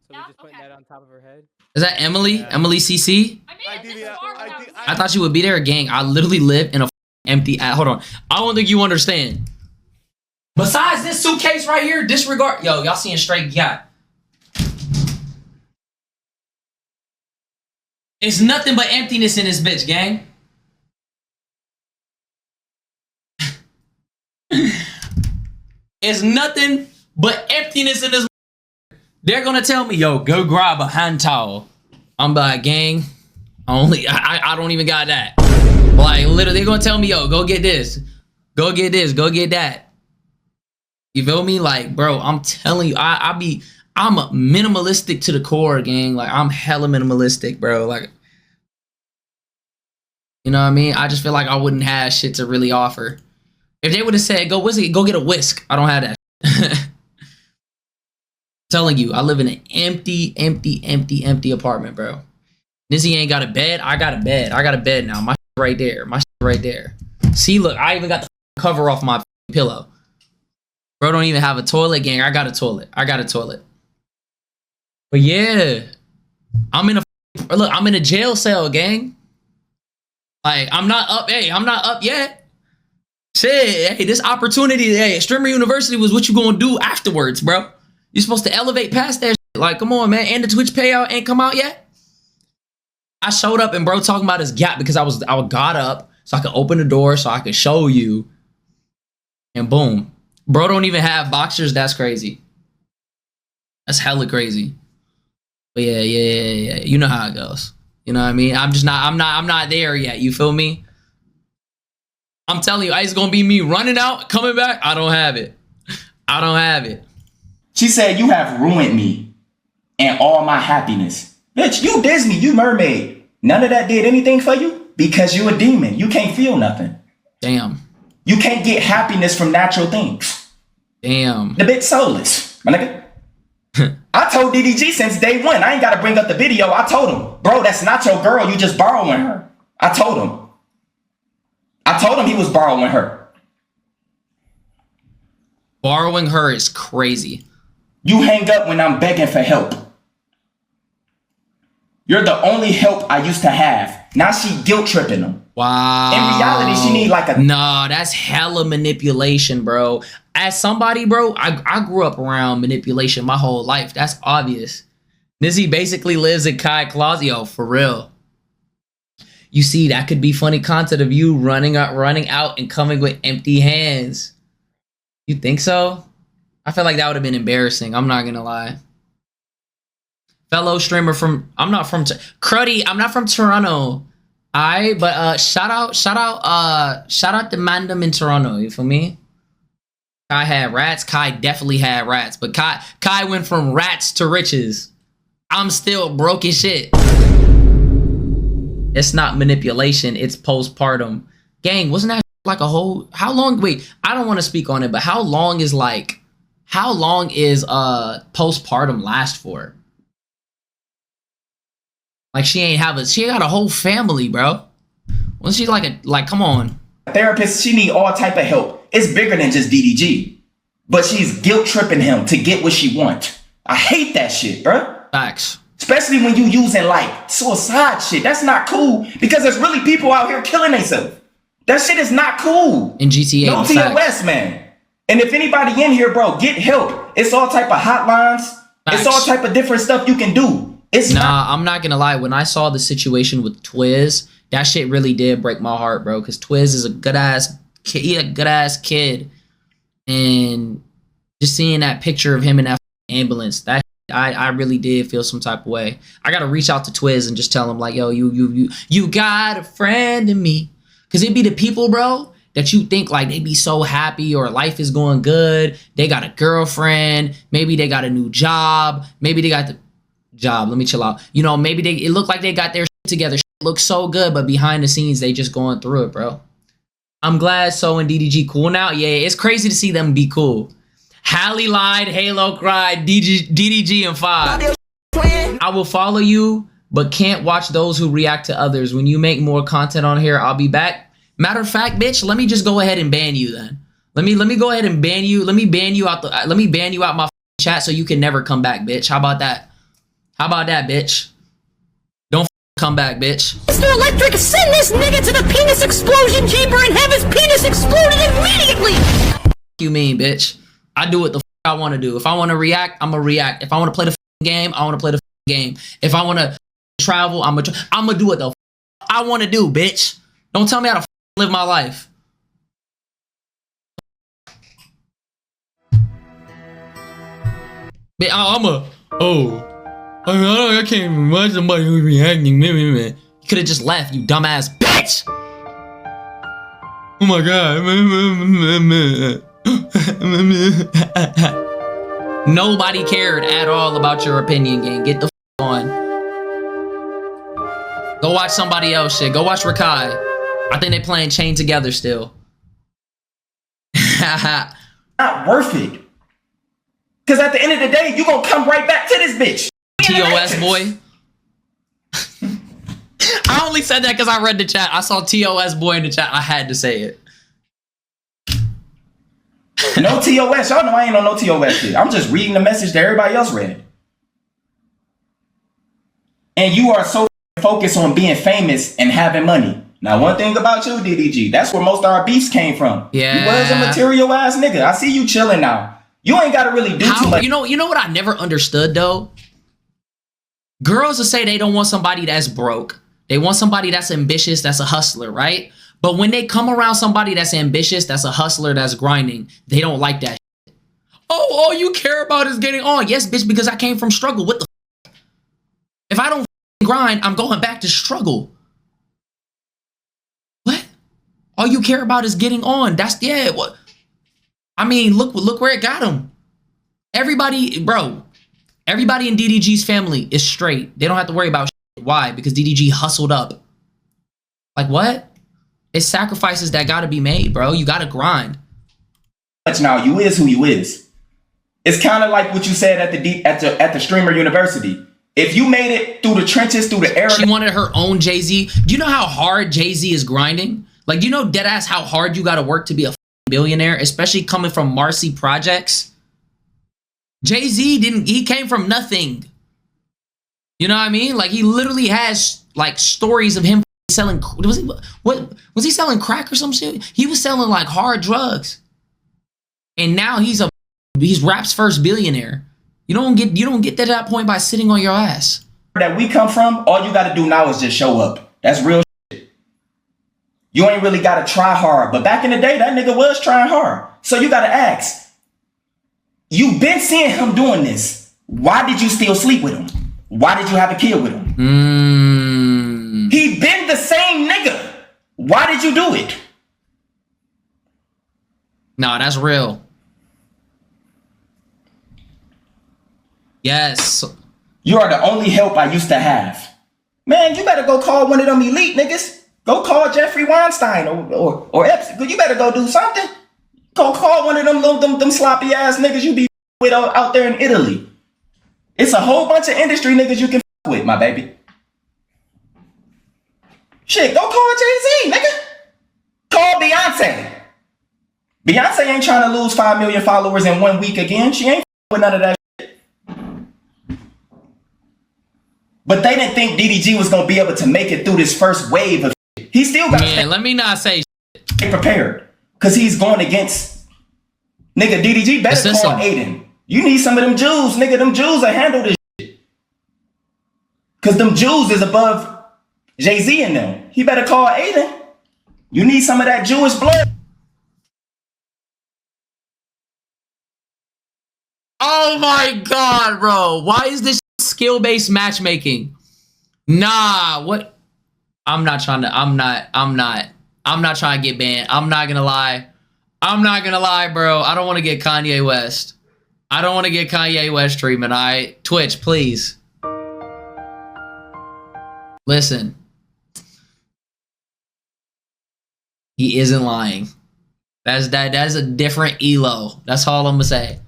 So we're Yeah, just putting okay. that on top of her head. Is that Emily? Yeah. Emily CC? I made I it did this it. far I without did- I thought you would be there, gang. I literally live in a empty. Hold on. I don't think you understand. Besides this suitcase right here, disregard. Yo, y'all seeing straight yacht. It's nothing but emptiness in this bitch, gang. It's nothing but emptiness in this. They're gonna tell me, yo, go grab a hand towel. I'm like, gang, I don't even got that. Like, literally, they're gonna tell me, yo, go get this. Go get this. Go get that. You feel me? Like, bro, I'm telling you, I'm minimalistic to the core, gang. Like, I'm hella minimalistic, bro. Like, you know what I mean? I just feel like I wouldn't have shit to really offer. If they would have said, go get a whisk, I don't have that. Telling you, I live in an empty apartment, bro. Nizzy ain't got a bed. I got a bed. I got a bed now. My shit right there. My shit right there. See, look, I even got the cover off my pillow. Bro don't even have a toilet, gang. I got a toilet. I got a toilet. But yeah, I'm in a jail cell, gang. Like, I'm not up. Hey, I'm not up yet. Shit, hey, this opportunity, hey, Streamer University was what you gonna do afterwards, bro. You're supposed to elevate past that shit. Like, come on, man. And the Twitch payout ain't come out yet. I showed up and bro talking about his gap because I got up so I could open the door so I could show you. And boom. Bro don't even have boxers. That's crazy. That's hella crazy. But yeah. You know how it goes. You know what I mean? I'm not there yet. You feel me? I'm telling you, it's gonna be me running out, coming back. I don't have it. I don't have it. She said, you have ruined me and all my happiness. Bitch, you Disney, you mermaid. None of that did anything for you because you a demon. You can't feel nothing. Damn. You can't get happiness from natural things. Damn. The bitch soulless, my nigga. I told DDG since day one. I ain't got to bring up the video. I told him, bro, that's not your girl. You just borrowing her. I told him he was borrowing her. Borrowing her is crazy. You hang up when I'm begging for help. You're the only help I used to have. Now she guilt tripping him. Wow. In reality, she need like a... Nah, that's hella manipulation, bro. As somebody, bro, I grew up around manipulation my whole life. That's obvious. Nizzy basically lives in Kai Clausio, for real. You see, that could be funny content of you running out and coming with empty hands. You think so? I feel like that would have been embarrassing. I'm not gonna lie. Fellow streamer from, I'm not from Cruddy. I'm not from Toronto. But shout out to Mandem in Toronto. You feel me? Kai had rats. Kai definitely had rats. But Kai went from rats to riches. I'm still broke as shit. It's not manipulation. It's postpartum. Gang, wasn't that like a whole... How long... Wait, I don't want to speak on it, but how long is postpartum last for? Like, she got a whole family, bro. Wasn't she like come on. therapist, she need all type of help. It's bigger than just DDG. But she's guilt tripping him to get what she want. I hate that shit, bruh. Facts. Especially when you using like suicide shit. That's not cool because there's really people out here killing themselves. That shit is not cool. In GTA, no TOS, man. And if anybody in here, bro, get help. It's all type of hotlines. Facts. It's all type of different stuff you can do. It's I'm not gonna lie. When I saw the situation with Twiz, that shit really did break my heart, bro. Because Twiz is a good ass kid. He a good ass kid, and just seeing that picture of him in that ambulance, that I really did feel some type of way. I gotta reach out to Twiz and just tell him like, yo, you got a friend in me. Cause it'd be the people, bro, that you think like they be so happy or life is going good. They got a girlfriend. Maybe they got a new job. Maybe they got the job. Let me chill out. You know, maybe it looked like they got their shit together. Shit looks so good, but behind the scenes, they just going through it, bro. I'm glad So and DDG cool now. Yeah, it's crazy to see them be cool. Halle lied, Halo cried, DDG and 5. I will follow you, but can't watch those who react to others. When you make more content on here, I'll be back. Matter of fact, bitch, let me just go ahead and ban you then. Let me go ahead and ban you. Let me ban you out my chat so you can never come back, bitch. How about that? How about that, bitch? Don't come back, bitch. Mr. Electric, send this nigga to the penis explosion chamber and have his penis exploded immediately! You mean, bitch? I do what the I want to do. If I want to react, I'm gonna react. If I want to play the game, I want to play the game. If I want to travel, I'm gonna do what the I want to do, bitch. Don't tell me how to live my life. I can't even watch somebody who's reacting. You could have just left, you dumbass bitch. Oh my god. Nobody cared at all about your opinion, gang. Get the on. Go watch somebody else shit. Go watch Rakai. I think they playing Chain Together still. not worth it. Because at the end of the day, you gonna come right back to this bitch. TOS boy. I only said that because I read the chat. I saw TOS boy in the chat. I had to say it. No TOS. Y'all know I ain't on no TOS shit. I'm just reading the message that everybody else read. And you are so focused on being famous and having money. Now, one thing about you, DDG, that's where most of our beefs came from. Yeah. You was a material ass nigga. I see you chilling now. You ain't got to really do too much. You know what I never understood though? Girls will say they don't want somebody that's broke. They want somebody that's ambitious, that's a hustler, right? But when they come around somebody that's ambitious, that's a hustler, that's grinding, they don't like that shit. Oh, all you care about is getting on. Yes, bitch, because I came from struggle. What the f? If I don't grind, I'm going back to struggle. What? All you care about is getting on. That's, yeah, what? I mean, look where it got him. Everybody, bro, everybody in DDG's family is straight. They don't have to worry about shit. Why? Because DDG hustled up. Like, what? It's sacrifices that gotta be made, bro. You gotta grind. Now, you is who you is. It's kind of like what you said at the streamer university. If you made it through the trenches, through the era. She wanted her own Jay-Z. Do you know how hard Jay-Z is grinding? Like, do you know deadass how hard you gotta work to be a billionaire, especially coming from Marcy Projects? Jay-Z he came from nothing. You know what I mean? Like, he literally has like stories of him selling, was he selling crack or some shit? He was selling like hard drugs. And now he's rap's first billionaire. You don't get to that point by sitting on your ass. That we come from, all you gotta do now is just show up. That's real shit. You ain't really gotta try hard. But back in the day, that nigga was trying hard. So you gotta ask, you've been seeing him doing this. Why did you still sleep with him? Why did you have a kid with him? He been the same nigga. Why did you do it? No, that's real. Yes. You are the only help I used to have. Man, you better go call one of them elite niggas. Go call Jeffrey Weinstein or Epstein. You better go do something. Go call one of them sloppy ass niggas you be with out there in Italy. It's a whole bunch of industry niggas you can with, my baby. Shit, go call Jay-Z, nigga. ain't trying to lose 5 million followers in 1 week again. She ain't with none of that shit. But they didn't think DDG was gonna be able to make it through this first wave of shit. He still got to let me not say stay prepared. Cause he's going against nigga DDG better call Aiden. You need some of them Jews, nigga. Them Jews will handle this shit. Cause them Jews is above Jay-Z and them. He better call Aiden. You need some of that Jewish blood. Oh my God, bro. Why is this skill-based matchmaking? Nah, what? I'm not trying to get banned. I'm not gonna lie, bro. I don't want to get Kanye West. I don't want to get Kanye West treatment. Twitch, please. Listen. He isn't lying. That's a different elo. That's all I'm gonna say.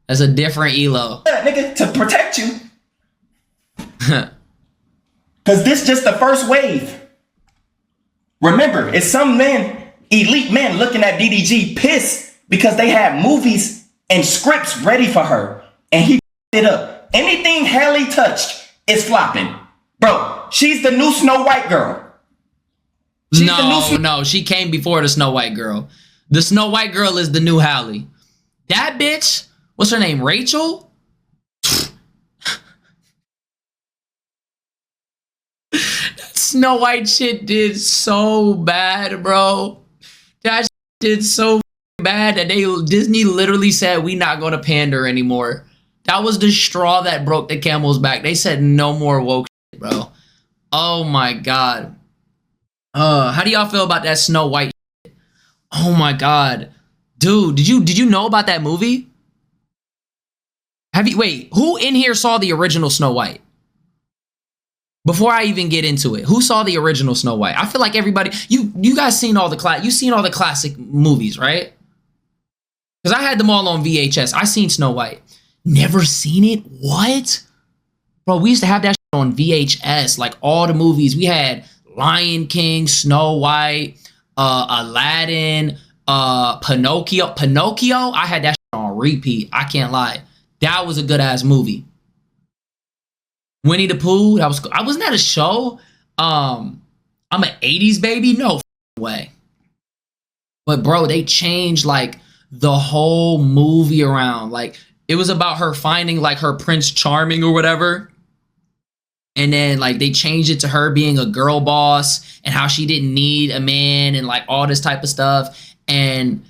That's a different elo. Yeah, nigga, to protect you. Cause this just the first wave. Remember, it's some men, elite men looking at DDG pissed because they had movies and scripts ready for her. And he it up. Anything Halle touched is flopping. Bro, she's the new Snow White girl. No, she came before the Snow White girl. The Snow White girl is the new Halle. That bitch, what's her name? Rachel? That Snow White shit did so bad, bro. That shit did so bad that Disney literally said, we not gonna pander anymore. That was the straw that broke the camel's back. They said no more woke shit, bro. Oh my God. How do y'all feel about that Snow White shit? Oh my God. Dude, did you know about that movie? Wait, who in here saw the original Snow White? Before I even get into it, who saw the original Snow White? I feel like everybody, you guys seen all the classic movies, right? Because I had them all on VHS. I seen Snow White. Never seen it? What? Bro, we used to have that shit on VHS, like all the movies. We had Lion King, Snow White, Aladdin, Pinocchio. I had that shit on repeat. I can't lie. That was a good ass movie. Winnie the Pooh, that was cool. Wasn't that a show? I'm an 80s baby? No way. But bro, they changed like the whole movie around. Like it was about her finding like her Prince Charming or whatever. And then like they changed it to her being a girl boss and how she didn't need a man and like all this type of stuff. And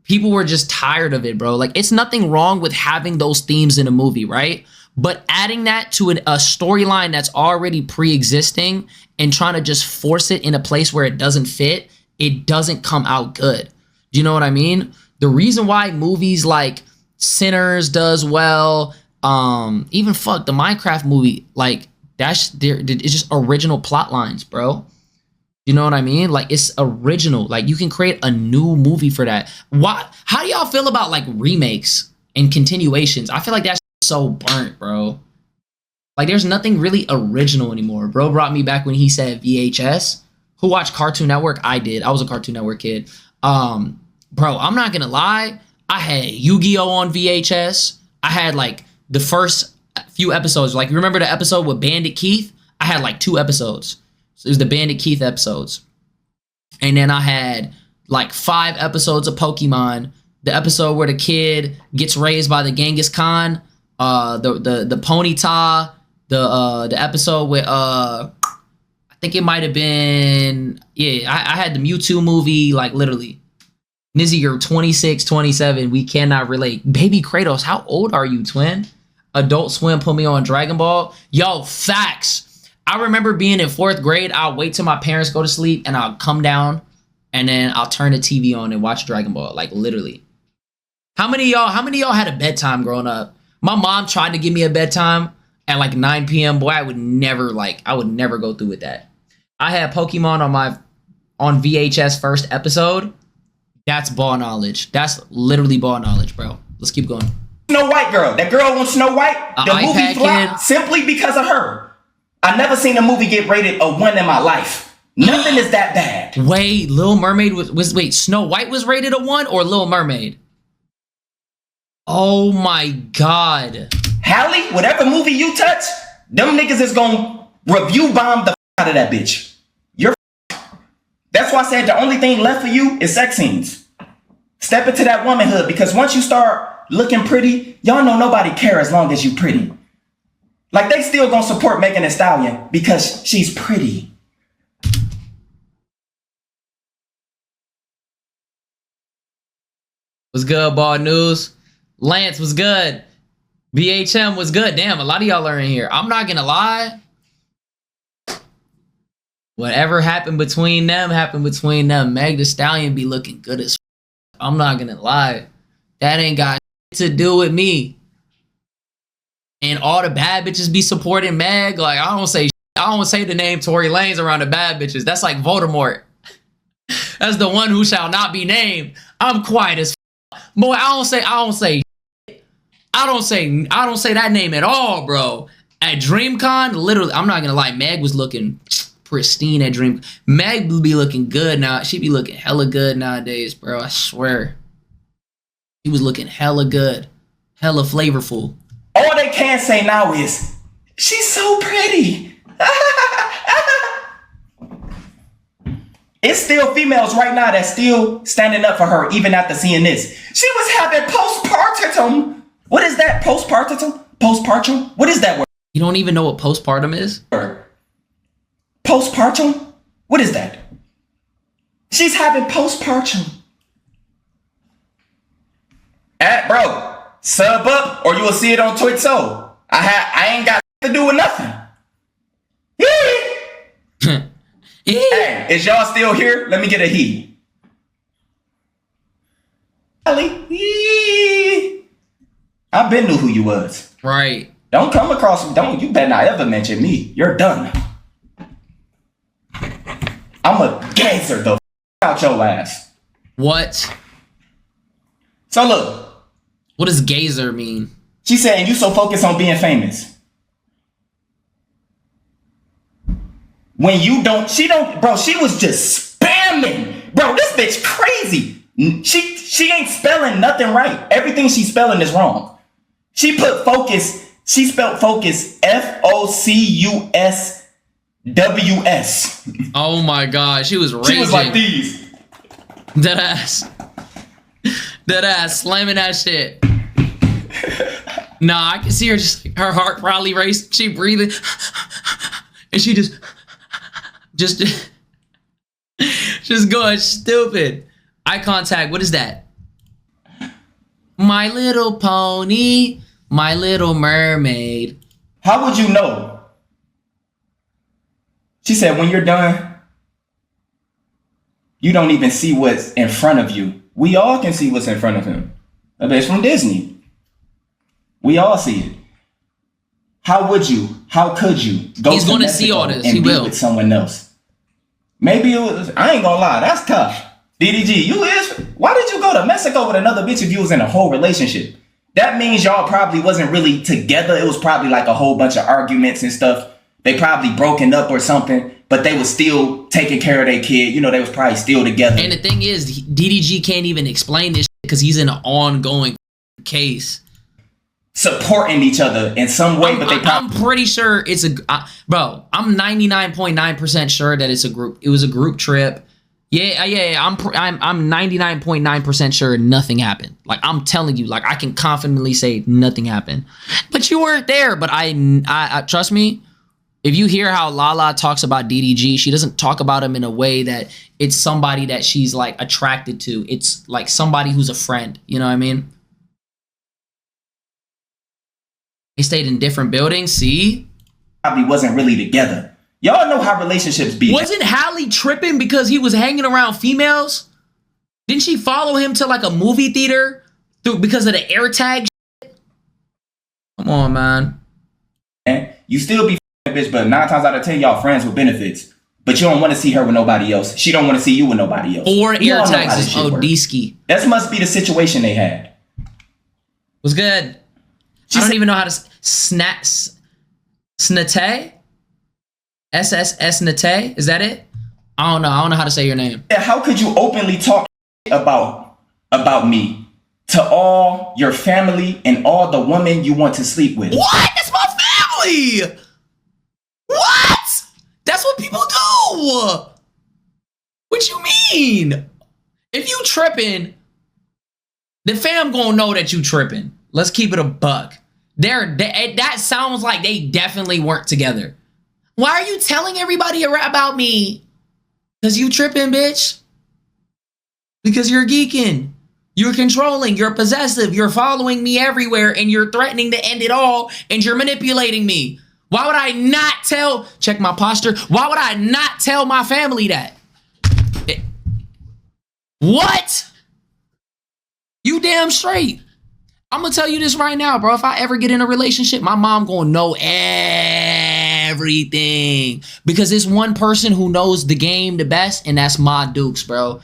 people were just tired of it, bro. Like it's nothing wrong with having those themes in a movie, right? But adding that to a storyline that's already pre-existing and trying to just force it in a place where it doesn't fit, it doesn't come out good. Do you know what I mean? The reason why movies like Sinners does well, even fuck the Minecraft movie, like it's just original plot lines, bro. You know what I mean? Like it's original. Like you can create a new movie for that. How do y'all feel about like remakes and continuations? I feel like that's so burnt, bro. Like there's nothing really original anymore. Bro brought me back when he said VHS. Who watched Cartoon Network? I did. I was a Cartoon Network kid. Bro, I'm not gonna lie. I had Yu-Gi-Oh on VHS. I had like the first few episodes. Like you remember the episode with Bandit Keith? I had like 2 episodes. So it was the Bandit Keith episodes. And then I had like 5 episodes of Pokemon. The episode where the kid gets raised by the Genghis Khan. The Ponyta. The episode with I think it might have been, yeah, I had the Mewtwo movie, like literally. Nizzy, you're 26, 27. We cannot relate. Baby Kratos, how old are you, twin? Adult Swim put me on Dragon Ball. Yo, facts. I remember being in 4th grade. I'll wait till my parents go to sleep and I'll come down and then I'll turn the TV on and watch Dragon Ball. Like literally. How many of y'all had a bedtime growing up? My mom tried to give me a bedtime at like 9 p.m. Boy, I would never go through with that. I had Pokemon on VHS first episode. That's ball knowledge. That's literally ball knowledge, bro. Let's keep going. Snow White girl. That girl on Snow White, the movie flopped simply because of her. I never seen a movie get rated a 1 in my life. Nothing is that bad. Wait, Little Mermaid wait, Snow White was rated a 1 or Little Mermaid? Oh my God. Halle, whatever movie you touch, them niggas is gonna review bomb the out of that bitch. You're That's why I said the only thing left for you is sex scenes. Step into that womanhood, because once you start looking pretty, y'all know nobody care as long as you pretty. Like, they still gonna support Megan Thee Stallion because she's pretty. What's good, Ball News? Lance was good. BHM was good. Damn, a lot of y'all are in here. I'm not gonna lie. Whatever happened between them happened between them. Meg Thee Stallion be looking good as I'm not gonna lie. That ain't got shit to do with me. And all the bad bitches be supporting Meg. Like, I don't say the name Tory Lanez around the bad bitches. That's like Voldemort. That's the one who shall not be named. I'm quiet as boy. I don't say that name at all, bro. At DreamCon, literally, I'm not gonna lie, Meg was looking pristine at Dream. Meg be looking good now. She be looking hella good nowadays, bro. I swear. She was looking hella good. Hella flavorful. All they can say now is, she's so pretty. It's still females right now that's still standing up for her even after seeing this. She was having postpartum. What is that? Postpartum? Postpartum? What is that word? You don't even know what postpartum is? Postpartum? What is that? She's having postpartum. Bro, sub up or you will see it on Twitch. So I ain't got to do with nothing. Hey, is y'all still here? Let me get a he. Halle, I been knew who you was. Right. Don't come across me. You better not ever mention me. You're done. I'm a gazer the out your ass. What? So look. What does gazer mean? She saying you so focused on being famous. When you don't, bro, she was just spamming. Bro, this bitch crazy. She ain't spelling nothing right. Everything she's spelling is wrong. She put focus, she spelled focus Focusws. Oh my God, she was raging. She was like these. Dead ass slamming that shit. Nah, I can see her just, her heart probably racing. She breathing. And she just going stupid. Eye contact, what is that? My Little Pony, My Little Mermaid. How would you know? She said, when you're done, you don't even see what's in front of you. We all can see what's in front of him. I bet it's from Disney. We all see it. How would you? How could you go He's to going to Mexico see all this. and He be will. with someone else? Maybe it was. I ain't gonna lie. That's tough. DDG, you is. Why did you go to Mexico with another bitch if you was in a whole relationship? That means y'all probably wasn't really together. It was probably like a whole bunch of arguments and stuff. They probably broken up or something, but they was still taking care of their kid. You know, they was probably still together. And the thing is, DDG can't even explain this because he's in an ongoing case. Supporting each other in some way, but I'm pretty sure it's bro. I'm 99.9% sure that it's a group. It was a group trip. Yeah. I'm 99.9% sure nothing happened. Like, I'm telling you, like, I can confidently say nothing happened. But you weren't there. But I trust me. If you hear how Lala talks about DDG, she doesn't talk about him in a way that it's somebody that she's like attracted to. It's like somebody who's a friend. You know what I mean? They stayed in different buildings, see? Probably wasn't really together. Y'all know how relationships be. Wasn't Halle tripping because he was hanging around females? Didn't she follow him to like a movie theater because of the AirTag shit? Come on, man. And you still be that bitch, but 9 times out of 10, y'all friends with benefits. But you don't want to see her with nobody else. She don't want to see you with nobody else. Or AirTags is OD-ski. That must be the situation they had. Was good. I don't even know how to snate. SSS Is that it? I don't know how to say your name. How could you openly talk about me to all your family and all the women you want to sleep with. What? That's my family. What? That's what people do. What you mean? If you tripping, the fam gonna know that you tripping. Let's keep it a buck. That sounds like they definitely weren't together. Why are you telling everybody about me? Because you tripping, bitch. Because you're geeking. You're controlling. You're possessive. You're following me everywhere. And you're threatening to end it all. And you're manipulating me. Why would I not tell... Check my posture. Why would I not tell my family that? What? You damn straight. I'm gonna tell you this right now, bro. If I ever get in a relationship, my mom gonna know everything. Because there's one person who knows the game the best, and that's Ma Dukes, bro.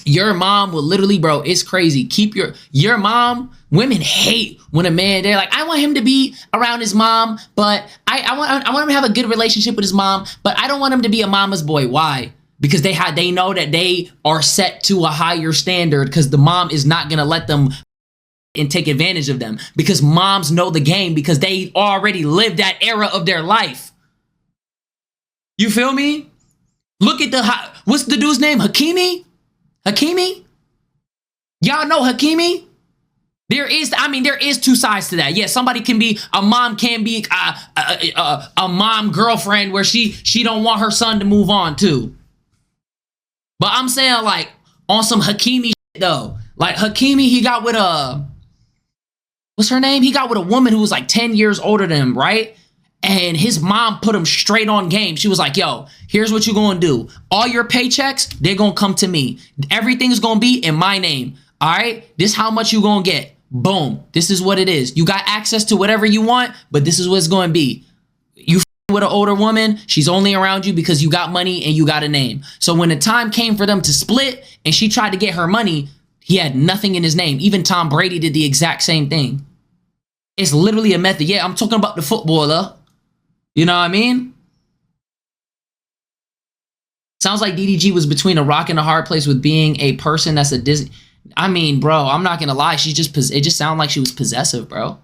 Your mom will literally, bro, it's crazy. Keep your mom, women hate when a man, they're like, I want him to be around his mom, but I want him to have a good relationship with his mom, but I don't want him to be a mama's boy. Why? Because they know that they are set to a higher standard because the mom is not going to let them and take advantage of them because moms know the game because they already lived that era of their life. You feel me? Look at what's the dude's name? Hakimi? Y'all know Hakimi? There is two sides to that. Yeah, somebody can be, a mom can be a mom girlfriend where she don't want her son to move on too. But I'm saying like on some Hakimi shit though. Like Hakimi, he got with what's her name? He got with a woman who was like 10 years older than him, right? And his mom put him straight on game. She was like, yo, here's what you're gonna do. All your paychecks, they're gonna come to me. Everything's gonna be in my name. All right? This how much you gonna get. Boom. This is what it is. You got access to whatever you want, but this is what it's gonna be. You with an older woman, she's only around you because you got money and you got a name. So when the time came for them to split and she tried to get her money, he had nothing in his name. Even Tom Brady did the exact same thing. It's literally a method. Yeah, I'm talking about the footballer. You know what I mean? Sounds like DDG was between a rock and a hard place with being a person that's a Disney. I mean, bro, I'm not gonna lie. It just sounded like she was possessive, bro.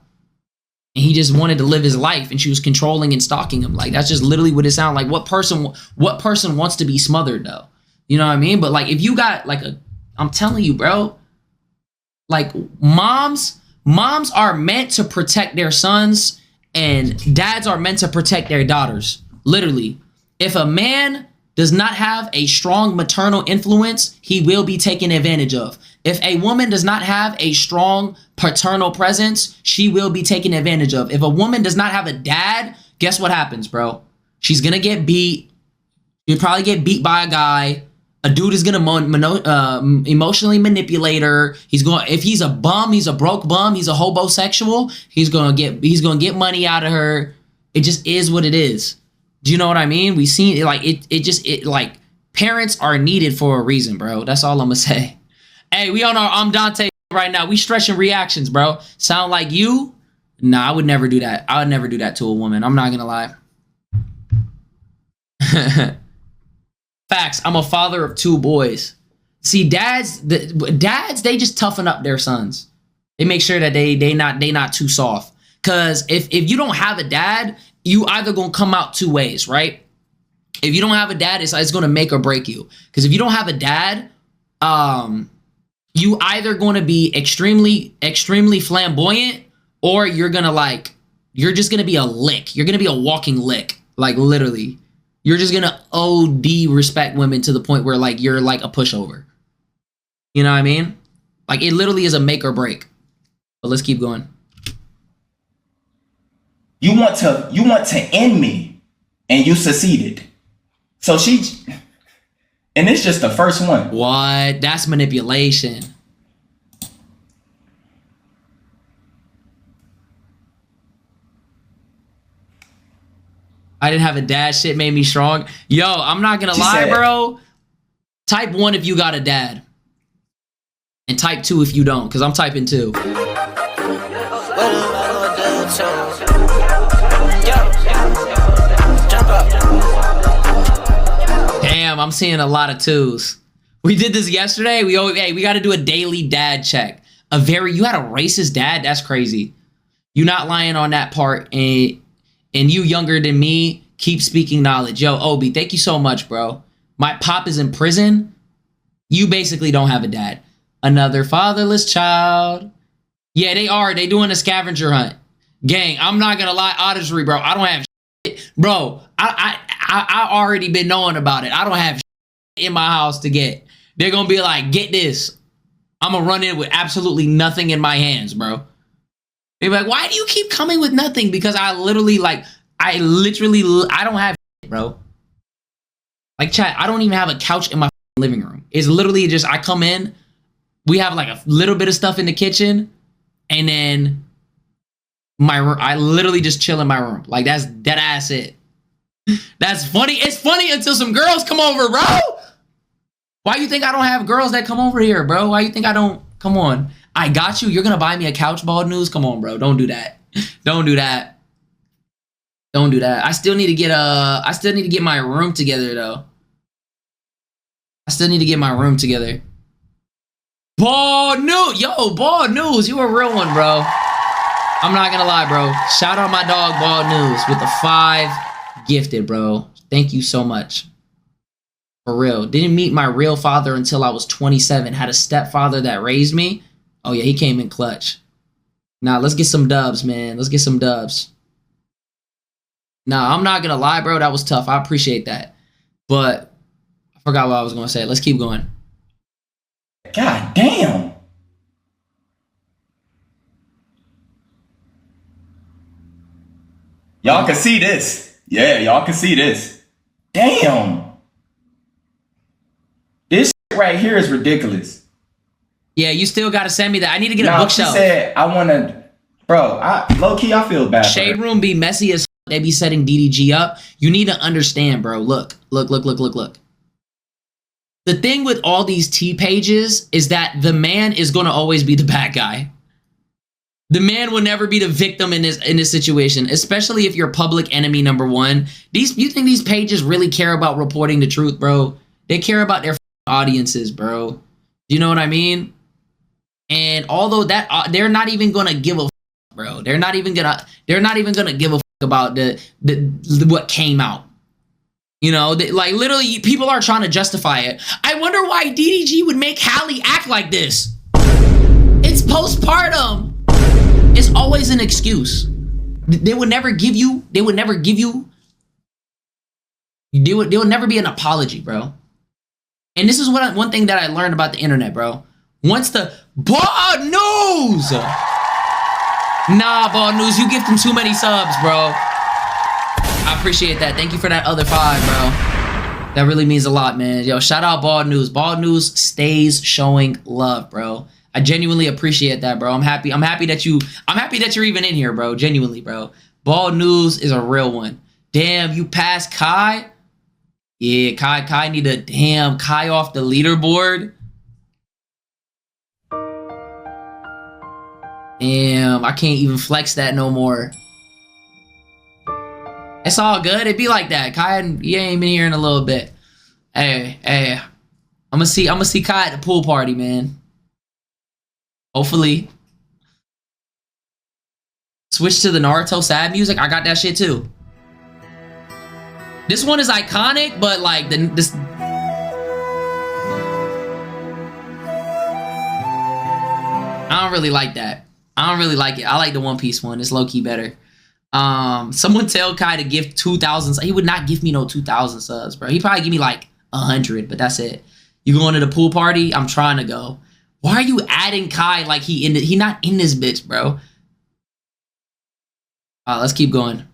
And he just wanted to live his life, and she was controlling and stalking him. Like that's just literally what it sounded like. What person wants to be smothered though? You know what I mean? But like, if you got like I'm telling you, bro. Like moms are meant to protect their sons, and dads are meant to protect their daughters. Literally, if a man does not have a strong maternal influence, he will be taken advantage of. If a woman does not have a strong paternal presence, she will be taken advantage of. If a woman does not have a dad, guess what happens, bro? She's gonna get beat. She'll probably get beat by a guy. A dude is gonna emotionally manipulate her. If he's a bum, he's a broke bum, he's a hobosexual, he's gonna get money out of her. It just is what it is. Do you know what I mean? We seen it like parents are needed for a reason, bro. That's all I'm gonna say. Hey, we on our I'm Dante right now. We stretching reactions, bro. Sound like you? Nah, I would never do that. I would never do that to a woman. I'm not gonna lie. Facts. I'm a father of 2 boys. See, dads, they just toughen up their sons. They make sure that they not too soft. Cause if you don't have a dad, you either gonna come out 2 ways, right? If you don't have a dad, it's gonna make or break you. Cause if you don't have a dad, you either gonna be extremely flamboyant, or you're just gonna be a lick. You're gonna be a walking lick, like literally. You're just gonna OD respect women to the point where like you're like a pushover. You know what I mean? Like it literally is a make or break. But let's keep going. You want to end me, and you succeeded. So and it's just the first one. What? That's manipulation. I didn't have a dad. Shit made me strong. Yo, I'm not gonna lie, bro. Type 1 if you got a dad. And type 2 if you don't, because I'm typing 2. Damn, I'm seeing a lot of 2s. We did this yesterday. We got to do a daily dad check. You had a racist dad? That's crazy. You not lying on that part, and you younger than me, keep speaking knowledge. Yo, Obi, thank you so much, bro. My pop is in prison. You basically don't have a dad. Another fatherless child. Yeah, they are. They doing a scavenger hunt. Gang, I'm not gonna lie, honestly, bro. I don't have shit. Bro, I already been knowing about it. I don't have shit in my house to get. They're gonna be like, get this. I'm gonna run in with absolutely nothing in my hands, bro. They're like, why do you keep coming with nothing? Because I don't have shit, bro. Like, chat, I don't even have a couch in my living room. It's literally just, I come in, we have like a little bit of stuff in the kitchen, and then I literally just chill in my room. Like, that's dead ass it. That's funny. It's funny until some girls come over, bro. Why you think I don't have girls that come over here, bro? Why you think I don't? Come on. I got you. You're gonna buy me a couch, Bald News? Come on, bro. Don't do that. Don't do that. Don't do that. I still need to get my room together, though. I still need to get my room together. Bald News. Yo, Bald News. You a real one, bro. I'm not gonna lie, bro. Shout out my dog, Bald News, with the 5 gifted, bro. Thank you so much. For real. Didn't meet my real father until I was 27. Had a stepfather that raised me. Oh, yeah, he came in clutch. Nah, let's get some dubs, man. Let's get some dubs. Nah, I'm not gonna lie, bro. That was tough. I appreciate that. But I forgot what I was gonna say. Let's keep going. God damn. Y'all can see this. Yeah, y'all can see this. Damn. This shit right here is ridiculous. Yeah, you still gotta send me that. I need to get a Nah, bookshelf. she said, I wanna, bro, low key, I feel bad. Shade room be messy as they be setting DDG up. You need to understand, bro. Look. The thing with all these T pages is that the man is gonna always be the bad guy. The man will never be the victim in this situation, especially if you're public enemy number one. You think these pages really care about reporting the truth, bro? They care about their audiences, bro. You know what I mean? And although that they're not even gonna give a bro. They're not even gonna give a about the what came out. You know, like literally people are trying to justify it. I wonder why DDG would make Halle act like this. It's postpartum. It's always an excuse. They would never give you. There would never be an apology, bro. And this is one thing that I learned about the internet, bro. Once the Bald News, Bald News, you give them too many subs, bro. I appreciate that. Thank you for that other 5, bro. That really means a lot, man. Yo, shout out Bald News. Bald News stays showing love, bro. I genuinely appreciate that, bro. I'm happy that you're even in here, bro. Genuinely, bro. Bald News is a real one. Damn, you passed Kai? Yeah, Kai need a damn Kai off the leaderboard. Damn, I can't even flex that no more. It's all good. It be like that. Kai, he ain't been here in a little bit. Hey, I'm gonna see Kai at the pool party, man. Hopefully. Switch to the Naruto sad music. I got that shit too. This one is iconic, but like this. I don't really like that. I don't really like it. I like the One Piece one. It's low key better. Someone tell Kai to give 2,000. He would not give me no 2,000 subs, bro. He'd probably give me like 100, but that's it. You going to the pool party? I'm trying to go. Why are you adding Kai like he not in this bitch, bro? Let's keep going.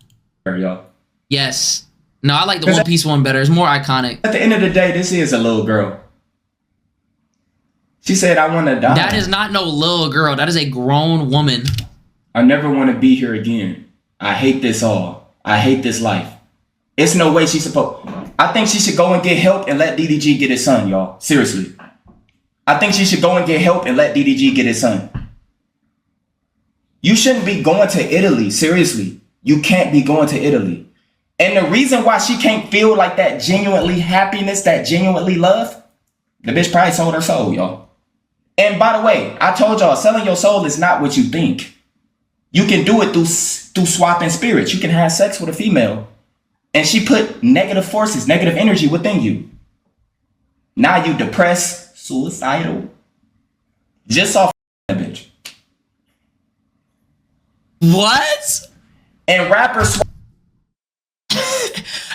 Y'all. Yes. No, I like the One Piece one better. It's more iconic. At the end of the day, this is a little girl. She said, I want to die. That is not no little girl. That is a grown woman. I never want to be here again. I hate this all. I hate this life. It's no way she's supposed. I think she should go and get help and let DDG get his son, y'all. Seriously. I think she should go and get help and let DDG get his son. You shouldn't be going to Italy. Seriously. You can't be going to Italy. And the reason why she can't feel like that genuinely happiness, that genuinely love, The bitch probably sold her soul, y'all. And by the way, I told y'all, selling your soul is not what you think. You can do it through swapping spirits. You can have sex with a female, and she put negative forces, negative energy within you. Now you depressed, suicidal, just off that bitch. What? And rappers.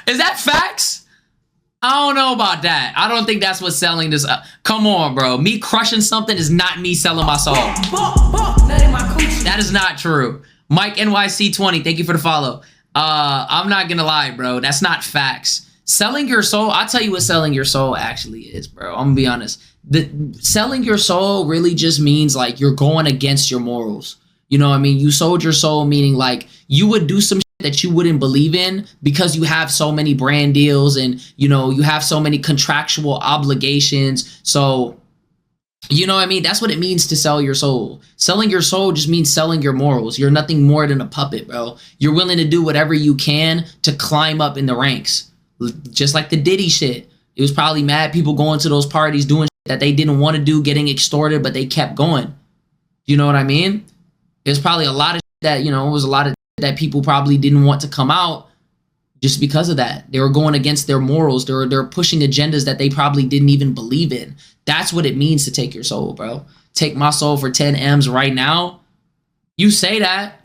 Is that facts? I don't know about that. I don't think that's what's selling this. Come on, bro. Me crushing something is not me selling my soul. That is not true. Mike NYC20, thank you for the follow. I'm not gonna lie, bro. That's not facts. Selling your soul, I'll tell you what selling your soul actually is, bro. I'm gonna be honest. Selling your soul really just means like you're going against your morals. You know what I mean? You sold your soul, meaning like you would do some shit that you wouldn't believe in because you have so many brand deals and, you know, you have so many contractual obligations. So, you know what I mean? That's what it means to sell your soul. Selling your soul just means selling your morals. You're nothing more than a puppet, bro. You're willing to do whatever you can to climb up in the ranks. Just like the Diddy shit. It was probably mad people going to those parties doing shit that they didn't want to do, getting extorted, but they kept going. You know what I mean? There's probably a lot of shit that, you know, it was a lot of that people probably didn't want to come out just because of that. They were going against their morals. They're pushing agendas that they probably didn't even believe in. That's what it means to take your soul, bro. Take my soul for 10 M's right now. You say that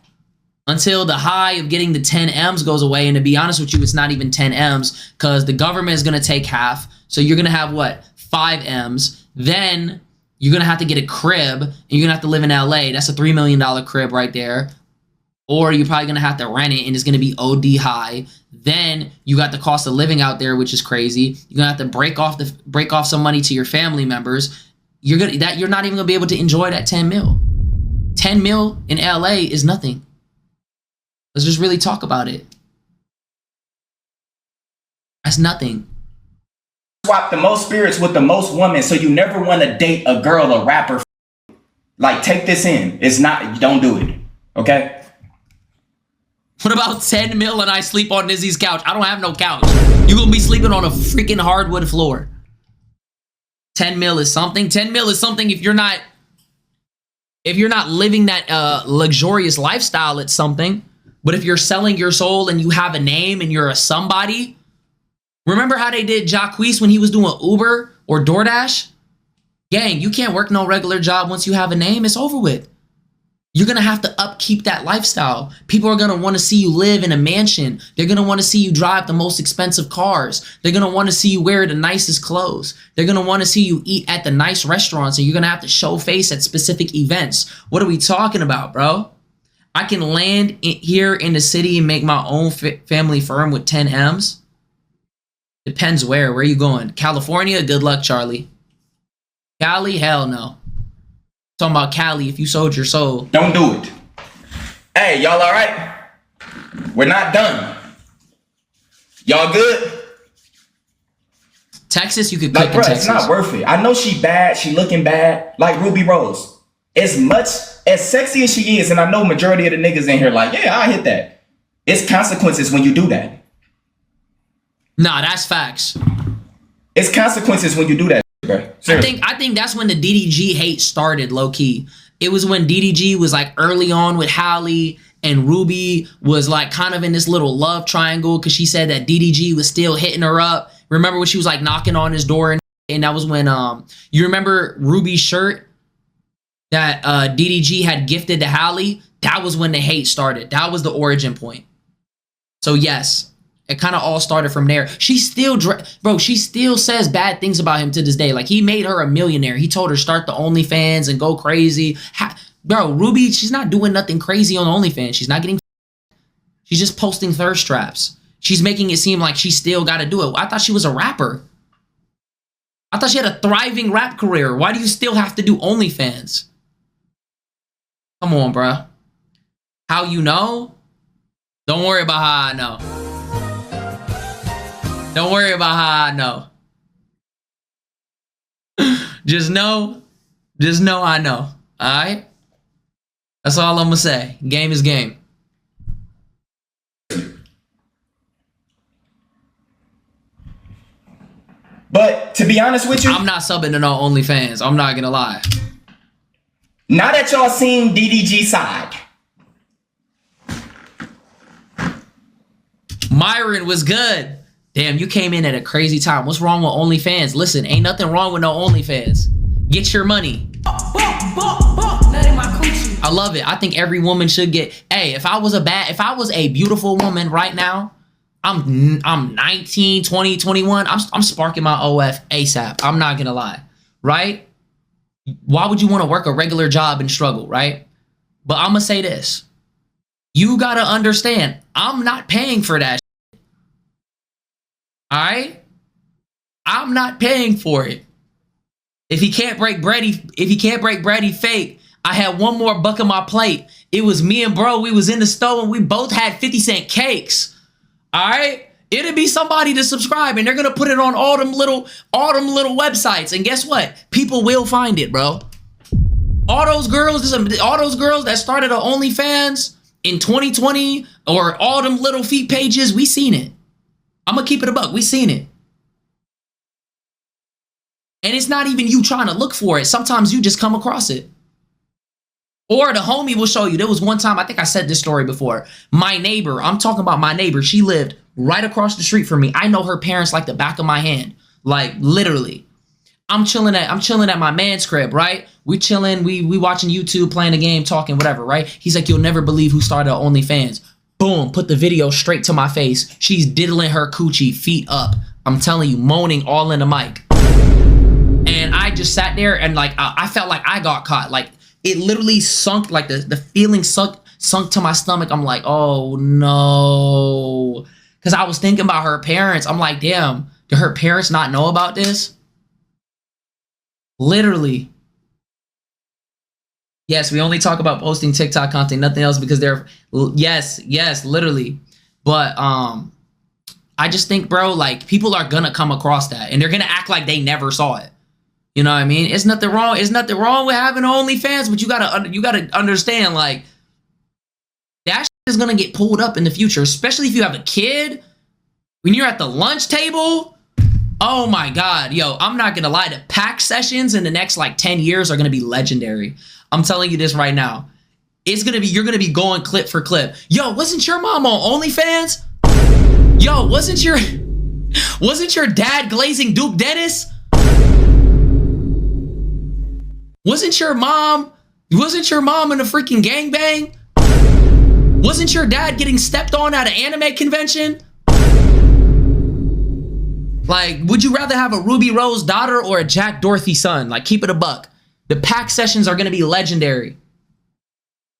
until the high of getting the 10 M's goes away. And to be honest with you, it's not even 10 M's because the government is going to take half. So you're going to have what? 5 M's. Then you're going to have to get a crib and you're going to have to live in LA. That's a $3 million crib right there. Or you're probably going to have to rent it and it's going to be OD high. Then you got the cost of living out there, which is crazy. You're going to have to break off some money to your family members. You're not even going to be able to enjoy that 10 mil. 10 mil in LA is nothing. Let's just really talk about it. That's nothing. Swap the most spirits with the most women, so you never want to date a girl, a rapper. Like, take this in. It's not, don't do it. Okay? What about 10 mil and I sleep on Nizzy's couch? I don't have no couch. You're going to be sleeping on a freaking hardwood floor. 10 mil is something. 10 mil is something if you're not living that luxurious lifestyle, it's something. But if you're selling your soul and you have a name and you're a somebody, remember how they did Jacquees when he was doing Uber or DoorDash? Gang, you can't work no regular job once you have a name. It's over with. You're going to have to upkeep that lifestyle. People are going to want to see you live in a mansion. They're going to want to see you drive the most expensive cars. They're going to want to see you wear the nicest clothes. They're going to want to see you eat at the nice restaurants, and you're going to have to show face at specific events. What are we talking about, bro? I can land here in the city and make my own family firm with 10 M's. Depends where. Where are you going? California? Good luck, Charlie. Cali? Hell no. Talking about Cali, if you sold your soul. Don't do it. Hey, y'all all right? We're not done. Y'all good? Texas, you could like, cook bro, in Texas. It's not worth it. I know she bad. She looking bad. Like Ruby Rose. As much, as sexy as she is, and I know majority of the niggas in here like, yeah, I hit that. It's consequences when you do that. Nah, that's facts. It's consequences when you do that, bro. I think that's when the DDG hate started, low key. It was when DDG was like early on with Halle, and Ruby was like kind of in this little love triangle because she said that DDG was still hitting her up. Remember when she was like knocking on his door, and that was when you remember Ruby's shirt that DDG had gifted to Halle? That was when the hate started. That was the origin point. So yes, it kind of all started from there. She still, bro, she still says bad things about him to this day. Like, he made her a millionaire. He told her start the OnlyFans and go crazy. Bro, Ruby, she's not doing nothing crazy on OnlyFans. She's not getting... She's just posting thirst traps. She's making it seem like she still got to do it. I thought she was a rapper. I thought she had a thriving rap career. Why do you still have to do OnlyFans? Come on, bro. How you know? Don't worry about how I know. Don't worry about how I know. Just know I know. Alright? That's all I'm gonna say. Game is game. But to be honest with you, I'm not subbing to no OnlyFans. I'm not gonna lie. now that y'all seen DDG side, Myron was good. Damn, you came in at a crazy time. What's wrong with OnlyFans? Listen, ain't nothing wrong with no OnlyFans. Get your money. I love it. I think every woman should get. Hey, if I was a beautiful woman right now, I'm 19, 20, 21. I'm sparking my OF ASAP. I'm not gonna lie, right? Why would you want to work a regular job and struggle, right? But I'm gonna say this. You gotta understand, I'm not paying for that. All right? I'm not paying for it. If he can't break bread, he fake. I had one more buck on my plate. It was me and bro. We was in the store and we both had 50-cent cakes. All right? It'll be somebody to subscribe and they're gonna put it on all them little websites. And guess what? People will find it, bro. All those girls that started on OnlyFans in 2020 or all them little feet pages, we seen it. I'm gonna keep it a buck. We seen it. And it's not even you trying to look for it. Sometimes you just come across it. Or the homie will show you. There was one time, I think I said this story before. My neighbor, I'm talking about my neighbor. She lived right across the street from me. I know her parents like the back of my hand. Like literally. I'm chilling at my man's crib, right? We chilling, we watching YouTube, playing a game, talking, whatever, right? He's like, you'll never believe who started OnlyFans. Boom, put the video straight to my face. She's diddling her coochie, feet up. I'm telling you, moaning all in the mic. And I just sat there and like, I felt like I got caught. Like it literally sunk, like the feeling sunk to my stomach. I'm like, oh no. Cause I was thinking about her parents. I'm like, damn, do her parents not know about this? Literally. Yes, we only talk about posting TikTok content, nothing else, because they're, yes, literally. But I just think, bro, like people are gonna come across that and they're gonna act like they never saw it. You know what I mean? It's nothing wrong. It's nothing wrong with having OnlyFans, but you gotta understand, like that shit is gonna get pulled up in the future, especially if you have a kid. When you're at the lunch table, oh my God, yo, I'm not gonna lie. The pack sessions in the next like 10 years are gonna be legendary. I'm telling you this right now. You're gonna be going clip for clip. Yo, wasn't your mom on OnlyFans? Yo, wasn't your dad glazing Duke Dennis? Wasn't your mom in a freaking gangbang? Wasn't your dad getting stepped on at an anime convention? Like, would you rather have a Ruby Rose daughter or a Jack Dorothy son? Like, keep it a buck. The pack sessions are gonna be legendary.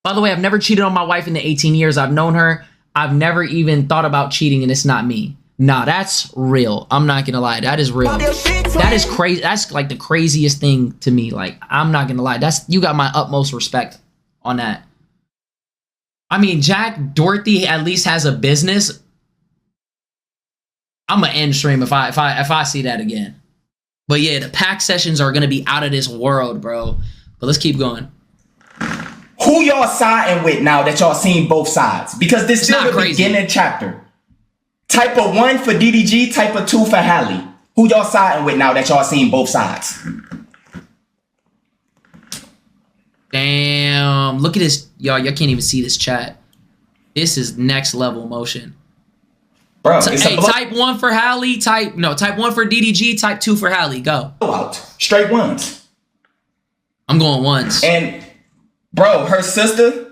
By the way, I've never cheated on my wife in the 18 years I've known her. I've never even thought about cheating, and it's not me. Nah, that's real. I'm not gonna lie. That is real. That is crazy. That's like the craziest thing to me. Like, I'm not gonna lie. You got my utmost respect on that. I mean, Jack Dorothy at least has a business. I'm gonna end stream if I see that again. But yeah, the pack sessions are gonna be out of this world, bro. But let's keep going. Who y'all siding with now that y'all seen both sides? Because this is still the beginning chapter. Type of 1 for DDG, type of 2 for Halle. Who y'all siding with now that y'all seen both sides? Damn, look at this. Y'all can't even see this chat. This is next level motion. Bro, hey, type 1 for Halle, type 1 for DDG, type 2 for Halle. Go. Straight ones. I'm going ones. And bro, her sister,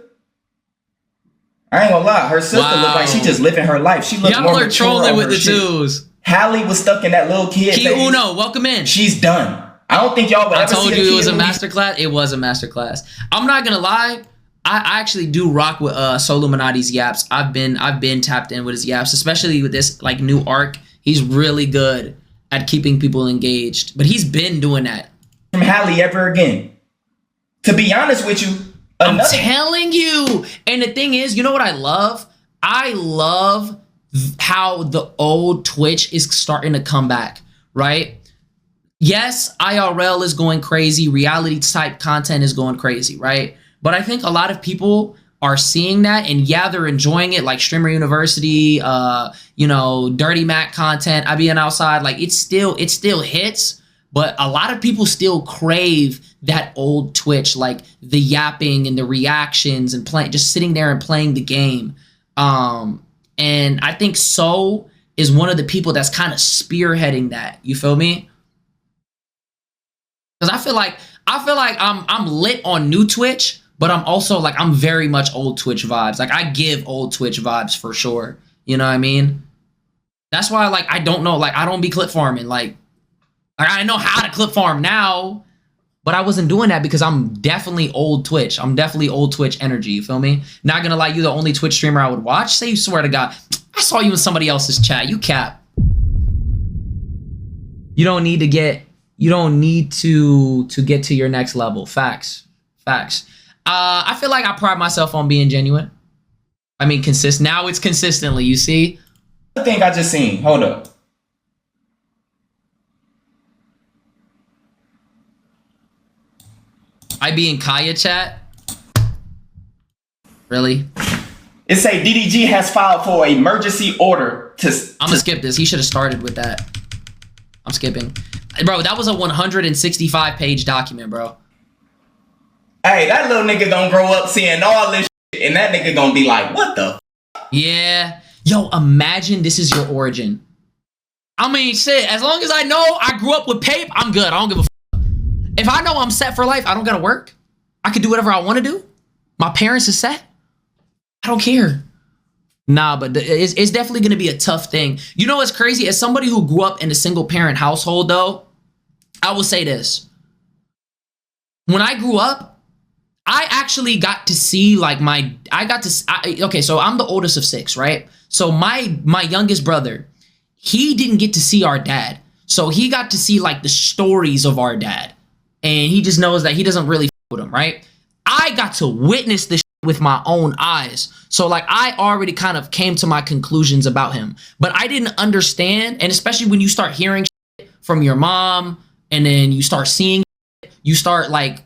I ain't gonna lie, her sister looked like she just living her life. She looked more mature. Y'all are trolling with the twos. Halle was stuck in that little kid phase. Uno, welcome in. She's done. I don't think y'all would ever see. I told you it was a masterclass. It was a masterclass. I'm not gonna lie. I actually do rock with Solluminati's yaps. I've been tapped in with his yaps, especially with this like new arc. He's really good at keeping people engaged. But he's been doing that. From Halle ever again. To be honest with you, I'm telling you. And the thing is, you know what I love? I love how the old Twitch is starting to come back, right? Yes, IRL is going crazy. Reality type content is going crazy, right? But I think a lot of people are seeing that, and yeah, they're enjoying it, like Streamer University, you know, Dirty Mac content, I Being Outside, like it still hits, but a lot of people still crave that old Twitch, like the yapping and the reactions and playing, just sitting there and playing the game. And I think So is one of the people that's kind of spearheading that. You feel me? Because I feel like I'm lit on new Twitch, but I'm also like, I'm very much old Twitch vibes. Like I give old Twitch vibes for sure. You know what I mean? That's why like I don't know, like I don't be clip farming. Like I know how to clip farm now, but I wasn't doing that because I'm definitely old Twitch. I'm definitely old Twitch energy. You feel me? Not gonna lie, you the only Twitch streamer I would watch. Say you swear to God, I saw you in somebody else's chat. You cap. You don't need to get to your next level. Facts. I feel like I pride myself on being genuine. I mean, consistent. Now it's consistently, you see? I think I just seen. Hold up. I be in Kaya chat? Really? It say DDG has filed for emergency order to... I'm gonna skip this. He should have started with that. I'm skipping. Bro, that was a 165 page document, bro. Hey, that little nigga gonna grow up seeing all this shit, and that nigga gonna be like, what the? Yeah. Yo, imagine this is your origin. I mean, shit, as long as I know I grew up with Pape, I'm good. I don't give a f. If I know I'm set for life, I don't gotta work. I can do whatever I want to do. My parents are set. I don't care. Nah, but it's definitely gonna be a tough thing. You know what's crazy? As somebody who grew up in a single parent household, though, I will say this. When I grew up, I actually got to see like okay, so I'm the oldest of 6, right? So my youngest brother, he didn't get to see our dad. So he got to see like the stories of our dad. And he just knows that he doesn't really f with him, right? I got to witness this with my own eyes. So like I already kind of came to my conclusions about him. But I didn't understand, and especially when you start hearing shit from your mom and then you start seeing shit, you start like